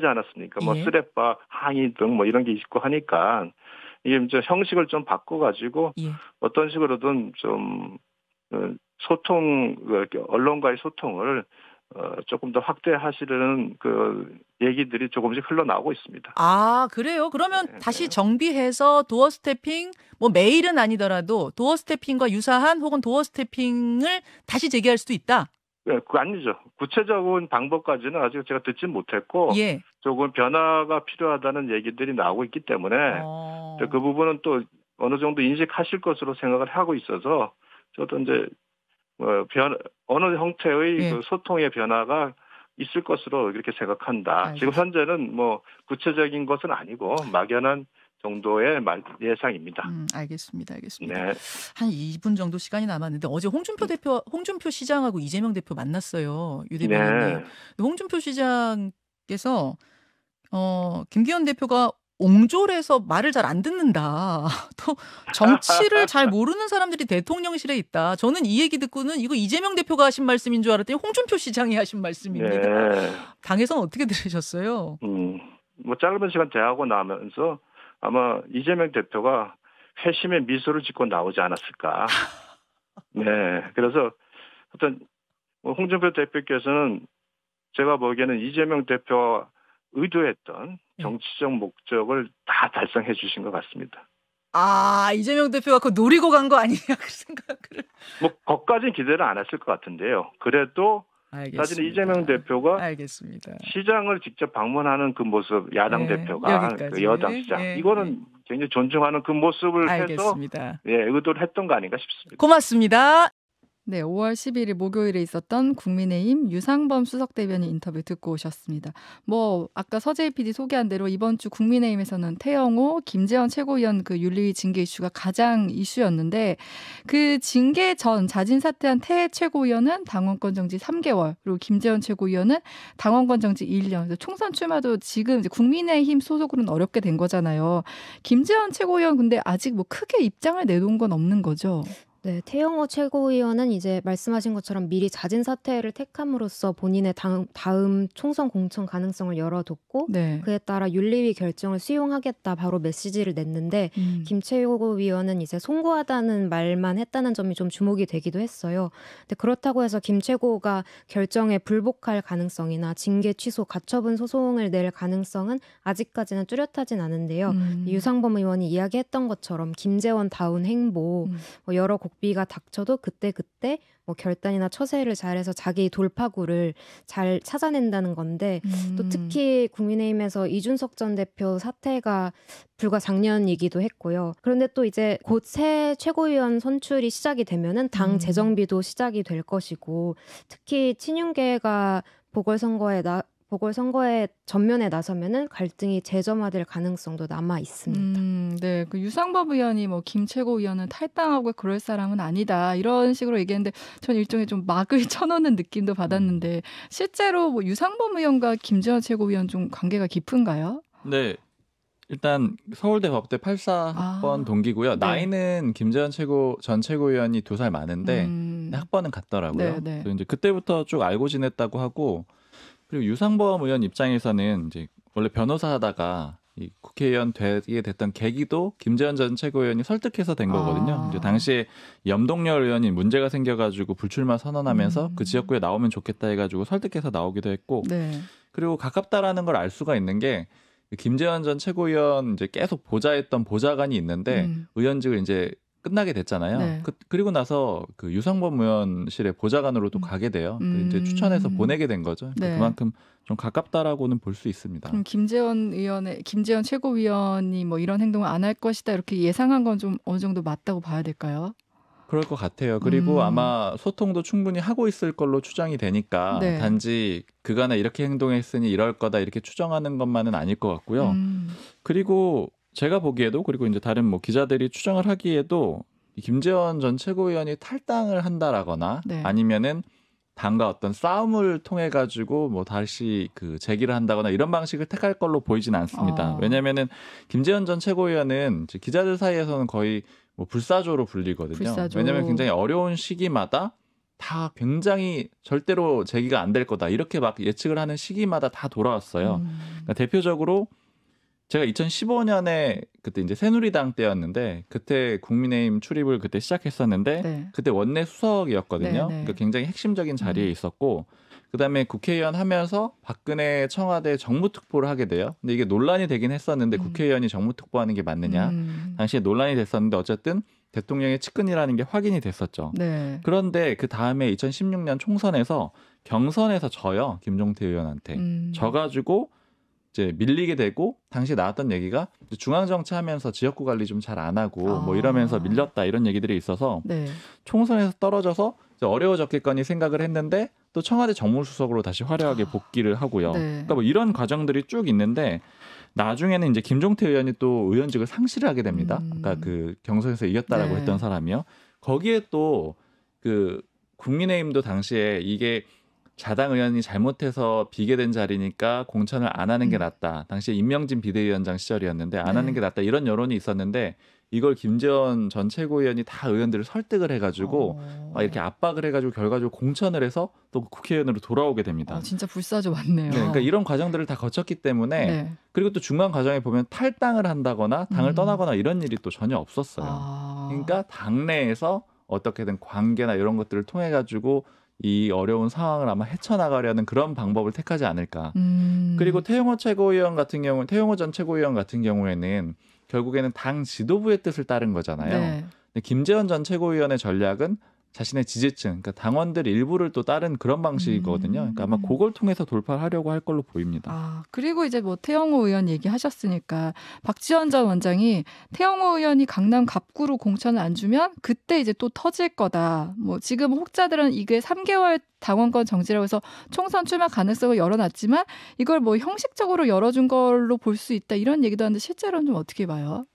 않았습니까? 뭐 쓰레빠 항의 등 뭐 이런 게 있고 하니까 이게 이제 형식을 좀 바꿔가지고 어떤 식으로든 좀 소통, 언론과의 소통을 조금 더 확대하시려는 그 얘기들이 조금씩 흘러나오고 있습니다. 그래요? 그러면 다시 정비해서 도어 스태핑, 뭐 매일은 아니더라도 도어 스태핑과 유사한 혹은 도어 스태핑을 다시 재개할 수도 있다? 네, 그거 아니죠. 구체적인 방법까지는 아직 제가 듣진 못했고 조금 변화가 필요하다는 얘기들이 나오고 있기 때문에 그 부분은 또 어느 정도 인식하실 것으로 생각을 하고 있어서 저도 이제 어느 형태의 그 소통의 변화가 있을 것으로 이렇게 생각한다. 지금 현재는 뭐 구체적인 것은 아니고 막연한 정도의 예상입니다. 알겠습니다. 네. 한 2분 정도 시간이 남았는데 어제 홍준표 시장하고 이재명 대표 만났어요. 유 대변인님. 홍준표 시장께서 김기현 대표가 옹졸해서 말을 잘 안 듣는다. 또 정치를 잘 모르는 사람들이 대통령실에 있다. 저는 이 얘기 듣고는 이거 이재명 대표가 하신 말씀인 줄 알았더니 홍준표 시장이 하신 말씀입니다. 당에서는 어떻게 들으셨어요? 뭐 짧은 시간 대하고 나면서 아마 이재명 대표가 회심의 미소를 짓고 나오지 않았을까. 네. 그래서 어떤 홍준표 대표께서는 제가 보기에는 이재명 대표가 의도했던 정치적 목적을 다 달성해 주신 것 같습니다. 이재명 대표가 그거 노리고 간 거 아니냐 그 생각을. 뭐 거기까지는 기대를 안 했을 것 같은데요. 그래도 사실 이재명 대표가 알겠습니다. 시장을 직접 방문하는 그 모습, 야당 대표가 그 여당 시장 이거는 굉장히 존중하는 그 모습을 알겠습니다. 해서 의도를 했던 거 아닌가 싶습니다. 고맙습니다. 네, 5월 11일 목요일에 있었던 국민의힘 유상범 수석대변인 인터뷰 듣고 오셨습니다. 뭐 아까 서재희 PD 소개한 대로 이번 주 국민의힘에서는 태영호, 김재원 최고위원 그 윤리위 징계 이슈가 가장 이슈였는데 그 징계 전 자진 사퇴한 태 최고위원은 당원권 정지 3개월, 그리고 김재원 최고위원은 당원권 정지 1년. 총선 출마도 지금 이제 국민의힘 소속으로는 어렵게 된 거잖아요. 김재원 최고위원 근데 아직 뭐 크게 입장을 내놓은 건 없는 거죠? 네, 태영호 최고위원은 이제 말씀하신 것처럼 미리 자진 사퇴를 택함으로써 본인의 다음 총선 공천 가능성을 열어뒀고 그에 따라 윤리위 결정을 수용하겠다 바로 메시지를 냈는데 김 최고위원은 이제 송구하다는 말만 했다는 점이 좀 주목이 되기도 했어요. 근데 그렇다고 해서 김 최고가 결정에 불복할 가능성이나 징계 취소, 가처분 소송을 낼 가능성은 아직까지는 뚜렷하진 않은데요. 유상범 의원이 이야기했던 것처럼 김재원다운 행보, 여러 비가 닥쳐도 그때 뭐 결단이나 처세를 잘해서 자기 돌파구를 잘 찾아낸다는 건데 또 특히 국민의힘에서 이준석 전 대표 사퇴가 불과 작년이기도 했고요. 그런데 또 이제 곧 새 최고위원 선출이 시작이 되면은 당 재정비도 시작이 될 것이고 특히 친윤계가 보궐선거에 전면에 나서면은 갈등이 재점화될 가능성도 남아 있습니다. 네, 그 유상범 의원이 뭐 김 최고위원은 탈당하고 그럴 사람은 아니다 이런 식으로 얘기했는데 전 일종의 좀 막을 쳐놓는 느낌도 받았는데 실제로 뭐 유상범 의원과 김재원 최고위원 좀 관계가 깊은가요? 네. 일단 서울대 법대 84학번 동기고요. 나이는 김재원 전 최고위원이 2살 많은데 학번은 같더라고요. 그래서 이제 그때부터 쭉 알고 지냈다고 하고 그리고 유상범 의원 입장에서는 이제 원래 변호사 하다가 이 국회의원 되게 됐던 계기도 김재원 전 최고위원이 설득해서 된 거거든요. 이제 당시에 염동열 의원이 문제가 생겨가지고 불출마 선언하면서 그 지역구에 나오면 좋겠다 해가지고 설득해서 나오기도 했고 그리고 가깝다라는 걸 알 수가 있는 게 김재원 전 최고위원 이제 계속 보좌했던 보좌관이 있는데 의원직을 이제 끝나게 됐잖아요. 그리고 나서 그 유상범 의원실의 보좌관으로도 가게 돼요. 이제 추천해서 보내게 된 거죠. 그만큼 좀 가깝다라고는 볼 수 있습니다. 그럼 김재원 최고위원이 뭐 이런 행동을 안 할 것이다 이렇게 예상한 건 좀 어느 정도 맞다고 봐야 될까요? 그럴 것 같아요. 그리고 아마 소통도 충분히 하고 있을 걸로 추정이 되니까 단지 그간에 이렇게 행동했으니 이럴 거다 이렇게 추정하는 것만은 아닐 것 같고요. 그리고 제가 보기에도 그리고 이제 다른 뭐 기자들이 추정을 하기에도 김재원 전 최고위원이 탈당을 한다라거나 아니면은 당과 어떤 싸움을 통해 가지고 뭐 다시 그 재기를 한다거나 이런 방식을 택할 걸로 보이지는 않습니다. 왜냐면은 김재원 전 최고위원은 기자들 사이에서는 거의 뭐 불사조로 불리거든요. 왜냐면 굉장히 어려운 시기마다 다 굉장히 절대로 재기가 안 될 거다 이렇게 막 예측을 하는 시기마다 다 돌아왔어요. 그러니까 대표적으로 제가 2015년에 그때 이제 새누리당 때였는데 그때 국민의힘 출입을 그때 시작했었는데 그때 원내 수석이었거든요. 그러니까 굉장히 핵심적인 자리에 있었고 그다음에 국회의원 하면서 박근혜 청와대 정무특보를 하게 돼요. 근데 이게 논란이 되긴 했었는데 국회의원이 정무특보하는 게 맞느냐. 당시에 논란이 됐었는데 어쨌든 대통령의 측근이라는 게 확인이 됐었죠. 그런데 그 다음에 2016년 총선에서 경선에서 져요. 김종태 의원한테. 져가지고 이제 밀리게 되고 당시 나왔던 얘기가 중앙정치하면서 지역구 관리 좀 잘 안 하고 뭐 이러면서 밀렸다 이런 얘기들이 있어서 총선에서 떨어져서 어려워졌겠거니 생각을 했는데 또 청와대 정무수석으로 다시 화려하게 복귀를 하고요. 그러니까 뭐 이런 과정들이 쭉 있는데 나중에는 이제 김종태 의원이 또 의원직을 상실을 하게 됩니다. 아까 그 경선에서 이겼다라고 했던 사람이요. 거기에 또 그 국민의힘도 당시에 이게 자당 의원이 잘못해서 비게 된 자리니까 공천을 안 하는 게 낫다. 당시에 임명진 비대위원장 시절이었는데 안 하는 게 낫다. 이런 여론이 있었는데 이걸 김재원 전 최고위원이 다 의원들을 설득을 해가지고 막 이렇게 압박을 해가지고 결과적으로 공천을 해서 또 국회의원으로 돌아오게 됩니다. 진짜 불사조 맞네요. 그러니까 이런 과정들을 다 거쳤기 때문에 그리고 또 중간 과정에 보면 탈당을 한다거나 당을 떠나거나 이런 일이 또 전혀 없었어요. 그러니까 당내에서 어떻게든 관계나 이런 것들을 통해 가지고 이 어려운 상황을 아마 헤쳐나가려는 그런 방법을 택하지 않을까. 그리고 태영호 전 최고위원 같은 경우에는 결국에는 당 지도부의 뜻을 따른 거잖아요. 네. 근데 김재원 전 최고위원의 전략은 자신의 지지층, 그러니까 당원들 일부를 또 따른 그런 방식이거든요. 그러니까 아마 그걸 통해서 돌파하려고 할 걸로 보입니다. 그리고 이제 뭐 태영호 의원 얘기하셨으니까 박지원 전 원장이 태영호 의원이 강남 갑구로 공천을 안 주면 그때 이제 또 터질 거다. 뭐 지금 혹자들은 이게 3개월 당원권 정지라고 해서 총선 출마 가능성을 열어놨지만 이걸 뭐 형식적으로 열어준 걸로 볼 수 있다. 이런 얘기도 하는데 실제로는 좀 어떻게 봐요?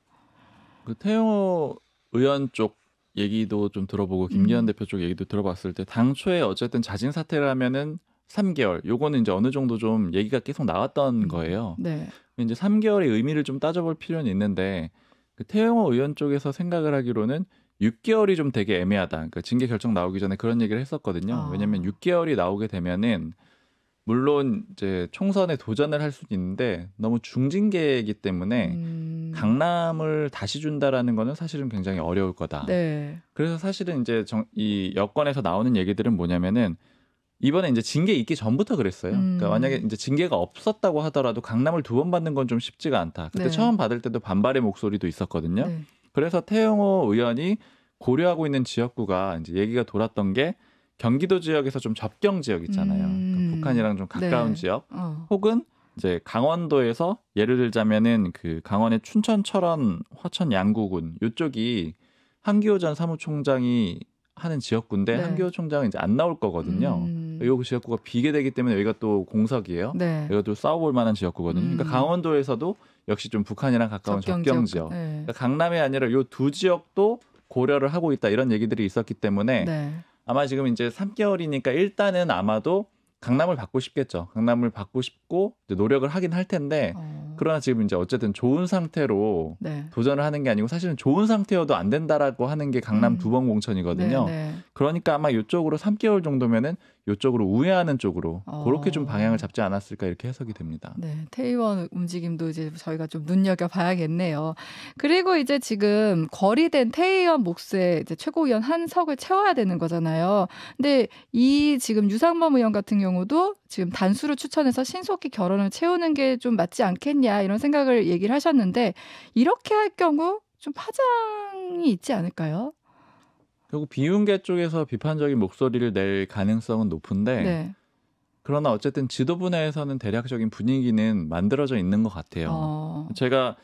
그 태영호 의원 쪽 얘기도 좀 들어보고 김기현 대표 쪽 얘기도 들어봤을 때 당초에 어쨌든 자진 사퇴를 하면은 3개월. 요거는 이제 어느 정도 좀 얘기가 계속 나왔던 거예요. 네. 이제 3개월의 의미를 좀 따져볼 필요는 있는데 그 태영호 의원 쪽에서 생각을 하기로는 6개월이 좀 되게 애매하다. 그러니까 징계 결정 나오기 전에 그런 얘기를 했었거든요. 왜냐하면 6개월이 나오게 되면은 물론 이제 총선에 도전을 할 수는 있는데 너무 중징계이기 때문에 강남을 다시 준다라는 거는 사실은 굉장히 어려울 거다. 네. 그래서 사실은 이제 이 여권에서 나오는 얘기들은 뭐냐면은 이번에 이제 징계 있기 전부터 그랬어요. 그러니까 만약에 이제 징계가 없었다고 하더라도 강남을 2번 받는 건 좀 쉽지가 않다. 그때 네. 처음 받을 때도 반발의 목소리도 있었거든요. 네. 그래서 태영호 의원이 고려하고 있는 지역구가 이제 얘기가 돌았던 게 경기도 지역에서 좀 접경 지역 있잖아요. 그러니까 북한이랑 좀 가까운 네. 지역, 혹은 이제 강원도에서 예를 들자면은 그 강원의 춘천, 철원, 화천, 양구군 이쪽이 한기호 전 사무총장이 하는 지역구인데 네. 한기호 총장은 이제 안 나올 거거든요. 이 지역구가 비게 되기 때문에 여기가 또 공석이에요. 네. 여기가 또 싸워볼 만한 지역구거든요. 그러니까 강원도에서도 역시 좀 북한이랑 가까운 접경 지역. 네. 그러니까 강남이 아니라 이 두 지역도 고려를 하고 있다 이런 얘기들이 있었기 때문에 네. 아마 지금 이제 3개월이니까 일단은 아마도 강남을 받고 싶겠죠. 강남을 받고 싶고 이제 노력을 하긴 할 텐데 그러나 지금 이제 어쨌든 좋은 상태로 네. 도전을 하는 게 아니고 사실은 좋은 상태여도 안 된다라고 하는 게 강남 2번 공천이거든요. 네, 네. 그러니까 아마 이쪽으로 3개월 정도면은 이쪽으로 우회하는 쪽으로 그렇게 좀 방향을 잡지 않았을까 이렇게 해석이 됩니다. 네, 태의원 움직임도 이제 저희가 좀 눈여겨봐야겠네요. 그리고 이제 지금 거리된 태의원 몫에 이제 최고위원 한 석을 채워야 되는 거잖아요. 근데 이 지금 유상범 의원 같은 경우도 지금 단수를 추천해서 신속히 결혼을 채우는 게 좀 맞지 않겠냐 이런 생각을 얘기를 하셨는데 이렇게 할 경우 좀 파장이 있지 않을까요? 결국 비윤계 쪽에서 비판적인 목소리를 낼 가능성은 높은데 네. 그러나 어쨌든 지도부 내에서는 대략적인 분위기는 만들어져 있는 것 같아요. 제가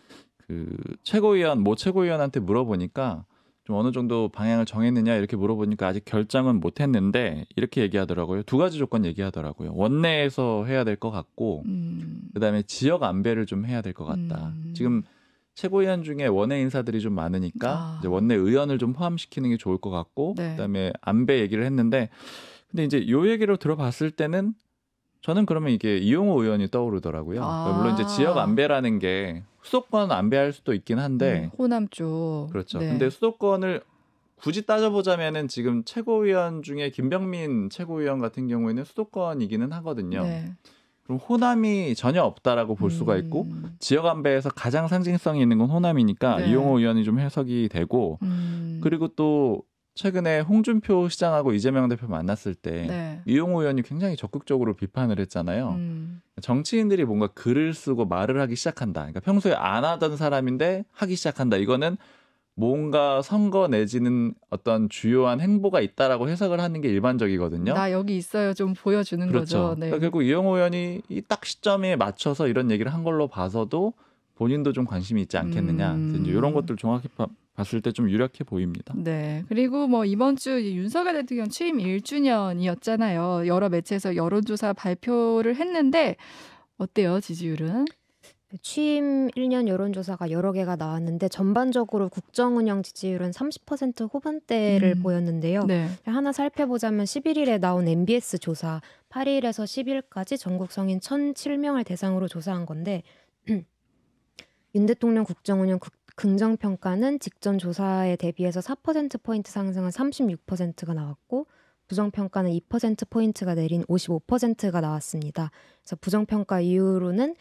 그 최고위원, 모 최고위원한테 물어보니까 좀 어느 정도 방향을 정했느냐 이렇게 물어보니까 아직 결정은 못했는데 이렇게 얘기하더라고요. 2가지 조건 얘기하더라고요. 원내에서 해야 될 것 같고 그다음에 지역 안배를 좀 해야 될 것 같다. 지금 최고위원 중에 원내 인사들이 좀 많으니까 이제 원내 의원을 좀 포함시키는 게 좋을 것 같고 네. 그다음에 안배 얘기를 했는데 근데 이제 요 얘기로 들어봤을 때는 저는 그러면 이게 이용호 의원이 떠오르더라고요. 그러니까 물론 이제 지역 안배라는 게 수도권 안배할 수도 있긴 한데 호남 쪽 그렇죠. 네. 근데 수도권을 굳이 따져보자면은 지금 최고위원 중에 김병민 최고위원 같은 경우에는 수도권이기는 하거든요. 네. 그럼 호남이 전혀 없다라고 볼 수가 있고 지역 안배에서 가장 상징성이 있는 건 호남이니까 네. 이용호 의원이 좀 해석이 되고 그리고 또 최근에 홍준표 시장하고 이재명 대표 만났을 때 네. 이용호 의원이 굉장히 적극적으로 비판을 했잖아요. 정치인들이 뭔가 글을 쓰고 말을 하기 시작한다. 그러니까 평소에 안 하던 사람인데 하기 시작한다. 이거는 뭔가 선거 내지는 어떤 주요한 행보가 있다라고 해석을 하는 게 일반적이거든요. 나 여기 있어요. 좀 보여주는 그렇죠. 거죠. 네. 그러니까 결국 이용호 의원이 이 딱 시점에 맞춰서 이런 얘기를 한 걸로 봐서도 본인도 좀 관심이 있지 않겠느냐. 이제 이런 것들 정확히 봤을 때 좀 유력해 보입니다. 네. 그리고 뭐 이번 주 윤석열 대통령 취임 1주년이었잖아요. 여러 매체에서 여론조사 발표를 했는데 어때요, 지지율은? 취임 1년 여론조사가 여러 개가 나왔는데 전반적으로 국정운영 지지율은 30% 후반대를 보였는데요. 네. 하나 살펴보자면 11일에 나온 MBS 조사 8일에서 10일까지 전국 성인 1,007명을 대상으로 조사한 건데 윤 대통령 국정운영 긍정평가는 직전 조사에 대비해서 4%포인트 상승한 36%가 나왔고 부정평가는 2%포인트가 내린 55%가 나왔습니다. 그래서 부정평가 이유로는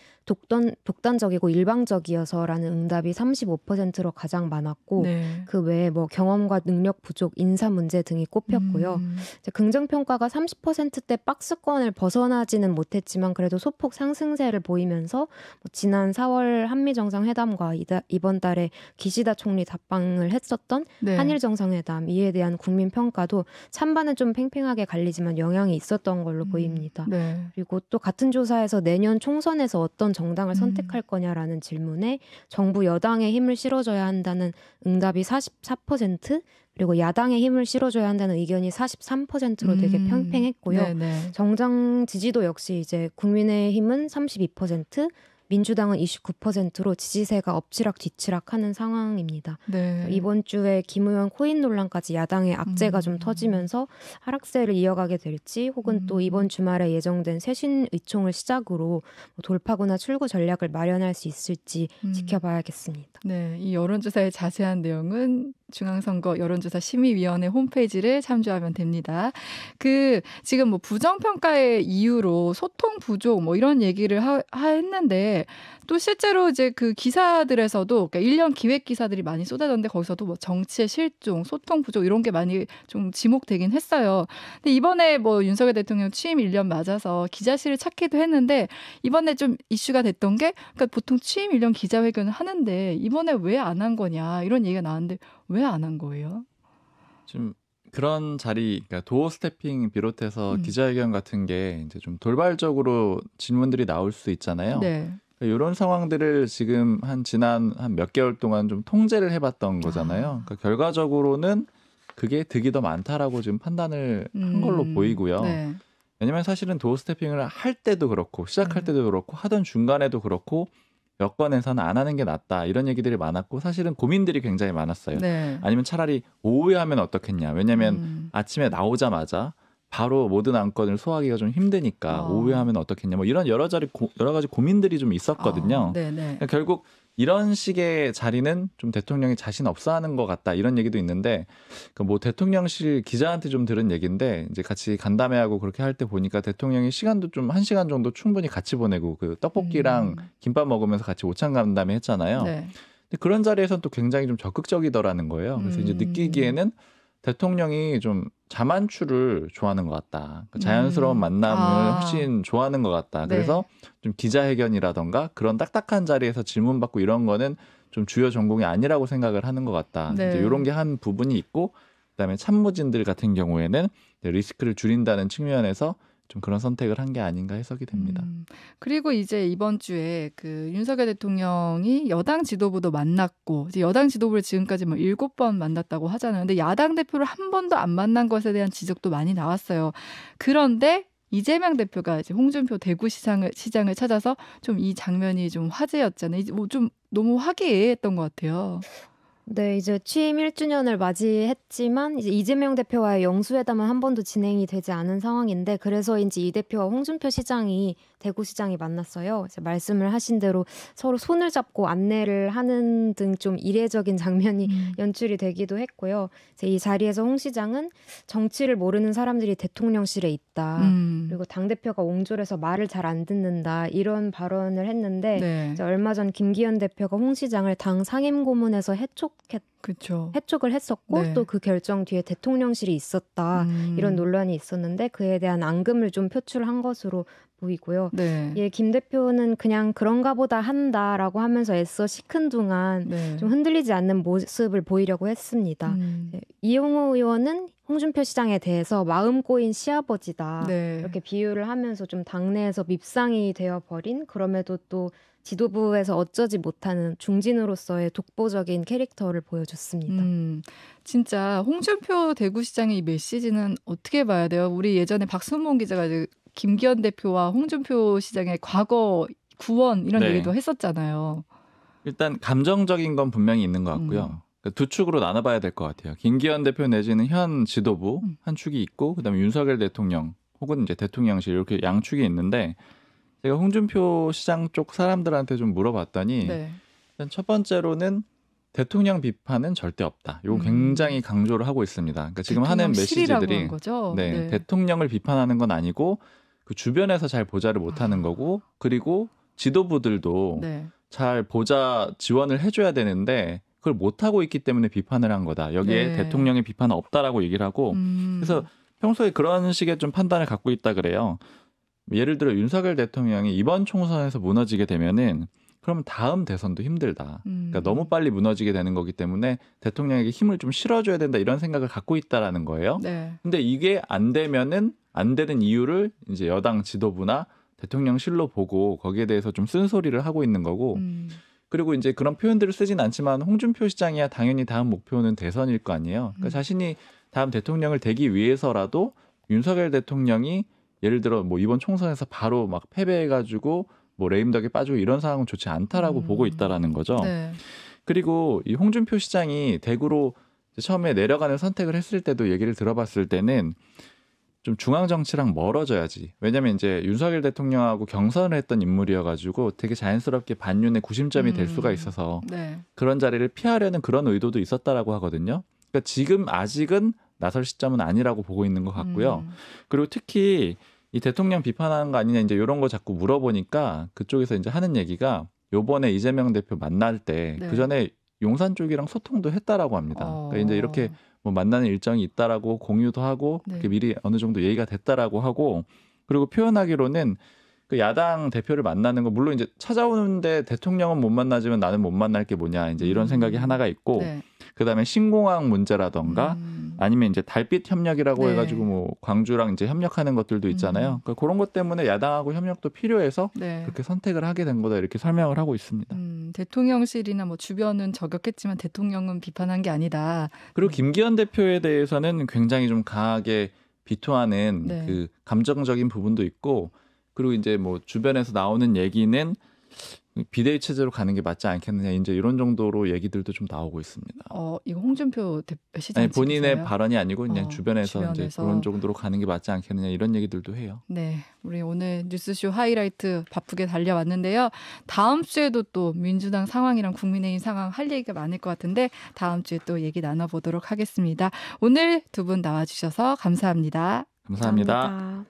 독단적이고 일방적이어서라는 응답이 35%로 가장 많았고 네. 그 외에 뭐 경험과 능력 부족, 인사 문제 등이 꼽혔고요. 이제 긍정평가가 30%대 박스권을 벗어나지는 못했지만 그래도 소폭 상승세를 보이면서 뭐 지난 4월 한미정상회담과 이번 달에 기시다 총리 답방을 했었던 네. 한일정상회담 이에 대한 국민평가도 찬반은 좀 팽팽하게 갈리지만 영향이 있었던 걸로 보입니다. 네. 그리고 또 같은 조사에서 내년 총선에서 어떤 정당을 선택할 거냐라는 질문에 정부 여당에 힘을 실어줘야 한다는 응답이 44%, 그리고 야당에 힘을 실어줘야 한다는 의견이 43%로 되게 팽팽했고요. 네네. 정당 지지도 역시 이제 국민의힘은 32%, 민주당은 29%로 지지세가 엎치락뒤치락하는 상황입니다. 네. 이번 주에 김 의원 코인 논란까지 야당의 악재가 좀 터지면서 하락세를 이어가게 될지 혹은 또 이번 주말에 예정된 쇄신 의총을 시작으로 돌파구나 출구 전략을 마련할 수 있을지 지켜봐야겠습니다. 네, 이 여론조사의 자세한 내용은 중앙선거 여론조사 심의위원회 홈페이지를 참조하면 됩니다. 지금 뭐 부정평가의 이유로 소통 부족 뭐 이런 얘기를 했는데 또 실제로 이제 그 기사들에서도 그러니까 1년 기획 기사들이 많이 쏟아졌는데 거기서도 뭐 정치의 실종, 소통 부족 이런 게 많이 좀 지목되긴 했어요. 근데 이번에 뭐 윤석열 대통령 취임 1년 맞아서 기자실을 찾기도 했는데 이번에 좀 이슈가 됐던 게 그러니까 보통 취임 1년 기자회견을 하는데 이번에 왜 안 한 거냐 이런 얘기가 나왔는데 왜 안 한 거예요? 좀 그런 자리, 그러니까 도어 스태핑 비롯해서 기자회견 같은 게 이제 좀 돌발적으로 질문들이 나올 수 있잖아요. 네. 그러니까 이런 상황들을 지금 지난 몇 개월 동안 좀 통제를 해봤던 거잖아요. 그러니까 결과적으로는 그게 득이 더 많다라고 지금 판단을 한 걸로 보이고요. 네. 왜냐면 사실은 도어 스태핑을 할 때도 그렇고 시작할 때도 그렇고 하던 중간에도 그렇고 여건에서는 안 하는 게 낫다 이런 얘기들이 많았고 사실은 고민들이 굉장히 많았어요. 네. 아니면 차라리 오후에 하면 어떻겠냐. 왜냐하면 아침에 나오자마자 바로 모든 안건을 소화하기가 좀 힘드니까 오후에 하면 어떻겠냐. 뭐 이런 여러 가지 고민들이 좀 있었거든요. 그러니까 결국 이런 식의 자리는 좀 대통령이 자신 없어하는 것 같다 이런 얘기도 있는데 뭐 대통령실 기자한테 좀 들은 얘기인데 이제 같이 간담회하고 그렇게 할 때 보니까 대통령이 시간도 좀 1시간 정도 충분히 같이 보내고 그 떡볶이랑 김밥 먹으면서 같이 오찬 간담회 했잖아요. 네. 근데 그런 자리에서는 또 굉장히 좀 적극적이더라는 거예요. 그래서 이제 느끼기에는 대통령이 좀 자만추를 좋아하는 것 같다. 자연스러운 만남을 훨씬 좋아하는 것 같다. 그래서 네. 좀 기자회견이라던가 그런 딱딱한 자리에서 질문받고 이런 거는 좀 주요 전공이 아니라고 생각을 하는 것 같다. 네. 이제 이런 게 한 부분이 있고 그다음에 참모진들 같은 경우에는 리스크를 줄인다는 측면에서 좀 그런 선택을 한 게 아닌가 해석이 됩니다. 그리고 이제 이번 주에 그 윤석열 대통령이 여당 지도부도 만났고 이제 여당 지도부를 지금까지 뭐 7번 만났다고 하잖아요. 근데 야당 대표를 한 번도 안 만난 것에 대한 지적도 많이 나왔어요. 그런데 이재명 대표가 이제 홍준표 대구시장을 찾아서 좀 이 장면이 좀 화제였잖아요. 뭐 좀 너무 화기애애했던 것 같아요. 네, 이제 취임 1주년을 맞이했지만 이제 이재명 대표와의 영수회담은 한 번도 진행이 되지 않은 상황인데 그래서인지 이 대표와 홍준표 시장이 대구시장이 만났어요. 이제 말씀을 하신 대로 서로 손을 잡고 안내를 하는 등 좀 이례적인 장면이 연출이 되기도 했고요. 이제 이 자리에서 홍 시장은 정치를 모르는 사람들이 대통령실에 있다. 그리고 당대표가 옹졸해서 말을 잘 안 듣는다. 이런 발언을 했는데 네. 이제 얼마 전 김기현 대표가 홍 시장을 당 상임고문에서 해촉을 했었고 네. 또 그 결정 뒤에 대통령실이 있었다. 이런 논란이 있었는데 그에 대한 앙금을 좀 표출한 것으로 보이고요. 네. 예, 김 대표는 그냥 그런가 보다 한다라고 하면서 애써 시큰둥한 네. 좀 흔들리지 않는 모습을 보이려고 했습니다. 이용호 의원은 홍준표 시장에 대해서 마음 꼬인 시아버지다. 네. 이렇게 비유를 하면서 좀 당내에서 밉상이 되어버린 그럼에도 또 지도부에서 어쩌지 못하는 중진으로서의 독보적인 캐릭터를 보여줬습니다. 진짜 홍준표 대구시장의 이 메시지는 어떻게 봐야 돼요? 우리 예전에 박순봉 기자가 이제 김기현 대표와 홍준표 시장의 과거 구원 이런 네. 얘기도 했었잖아요. 일단 감정적인 건 분명히 있는 것 같고요. 두 축으로 나눠봐야 될 것 같아요. 김기현 대표 내지는 현 지도부 한 축이 있고 그다음에 윤석열 대통령 혹은 이제 대통령실 이렇게 양축이 있는데 제가 홍준표 시장 쪽 사람들한테 좀 물어봤더니 네. 일단 첫 번째로는 대통령 비판은 절대 없다. 이거 굉장히 강조를 하고 있습니다. 그러니까 지금 하는 메시지들이 거죠? 네, 대통령을 비판하는 건 아니고 그 주변에서 잘 보좌를 못하는 거고 그리고 지도부들도 네. 잘 보좌 지원을 해줘야 되는데 그걸 못하고 있기 때문에 비판을 한 거다. 여기에 네. 대통령의 비판은 없다라고 얘기를 하고 그래서 평소에 그런 식의 좀 판단을 갖고 있다 그래요. 예를 들어 윤석열 대통령이 이번 총선에서 무너지게 되면은 그러면 다음 대선도 힘들다. 그러니까 너무 빨리 무너지게 되는 거기 때문에 대통령에게 힘을 좀 실어줘야 된다 이런 생각을 갖고 있다라는 거예요. 네. 근데 이게 안 되면은 안 되는 이유를 이제 여당 지도부나 대통령실로 보고 거기에 대해서 좀 쓴소리를 하고 있는 거고 그리고 이제 그런 표현들을 쓰진 않지만 홍준표 시장이야 당연히 다음 목표는 대선일 거 아니에요. 그러니까 자신이 다음 대통령을 되기 위해서라도 윤석열 대통령이 예를 들어 뭐 이번 총선에서 바로 막 패배해가지고 뭐 레임덕에 빠지고 이런 상황은 좋지 않다라고 보고 있다라는 거죠. 네. 그리고 이 홍준표 시장이 대구로 처음에 내려가는 선택을 했을 때도 얘기를 들어봤을 때는 좀 중앙 정치랑 멀어져야지. 왜냐하면 이제 윤석열 대통령하고 경선을 했던 인물이어가지고 되게 자연스럽게 반윤의 구심점이 될 수가 있어서 네. 그런 자리를 피하려는 그런 의도도 있었다라고 하거든요. 그러니까 지금 아직은 나설 시점은 아니라고 보고 있는 것 같고요. 그리고 특히 이 대통령 비판하는 거 아니냐 이제 이런 거 자꾸 물어보니까 그쪽에서 이제 하는 얘기가 요번에 이재명 대표 만날 때 네. 그 전에 용산 쪽이랑 소통도 했다라고 합니다. 그러니까 이제 이렇게 뭐 만나는 일정이 있다라고 공유도 하고 네. 그게 미리 어느 정도 얘기가 됐다라고 하고 그리고 표현하기로는 그 야당 대표를 만나는 거 물론 이제 찾아오는데 대통령은 못 만나지만 나는 못 만날 게 뭐냐 이제 이런 생각이 하나가 있고 네. 그다음에 신공항 문제라던가 아니면 이제 달빛 협력이라고 네. 해가지고 뭐 광주랑 이제 협력하는 것들도 있잖아요. 그러니까 그런 것 때문에 야당하고 협력도 필요해서 네. 그렇게 선택을 하게 된 거다 이렇게 설명을 하고 있습니다. 대통령실이나 뭐 주변은 저격했지만 대통령은 비판한 게 아니다. 그리고 김기현 대표에 대해서는 굉장히 좀 강하게 비토하는 네. 그 감정적인 부분도 있고 그리고 이제 뭐 주변에서 나오는 얘기는 비대위 체제로 가는 게 맞지 않겠느냐 이제 이런 정도로 얘기들도 좀 나오고 있습니다. 이거 홍준표 시장 아니, 본인의 측에서요? 발언이 아니고 그냥 주변에서 이제 그런 정도로 가는 게 맞지 않겠느냐 이런 얘기들도 해요. 네, 우리 오늘 뉴스쇼 하이라이트 바쁘게 달려왔는데요. 다음 주에도 또 민주당 상황이랑 국민의힘 상황 할 얘기가 많을 것 같은데 다음 주에 또 얘기 나눠보도록 하겠습니다. 오늘 두 분 나와주셔서 감사합니다. 감사합니다.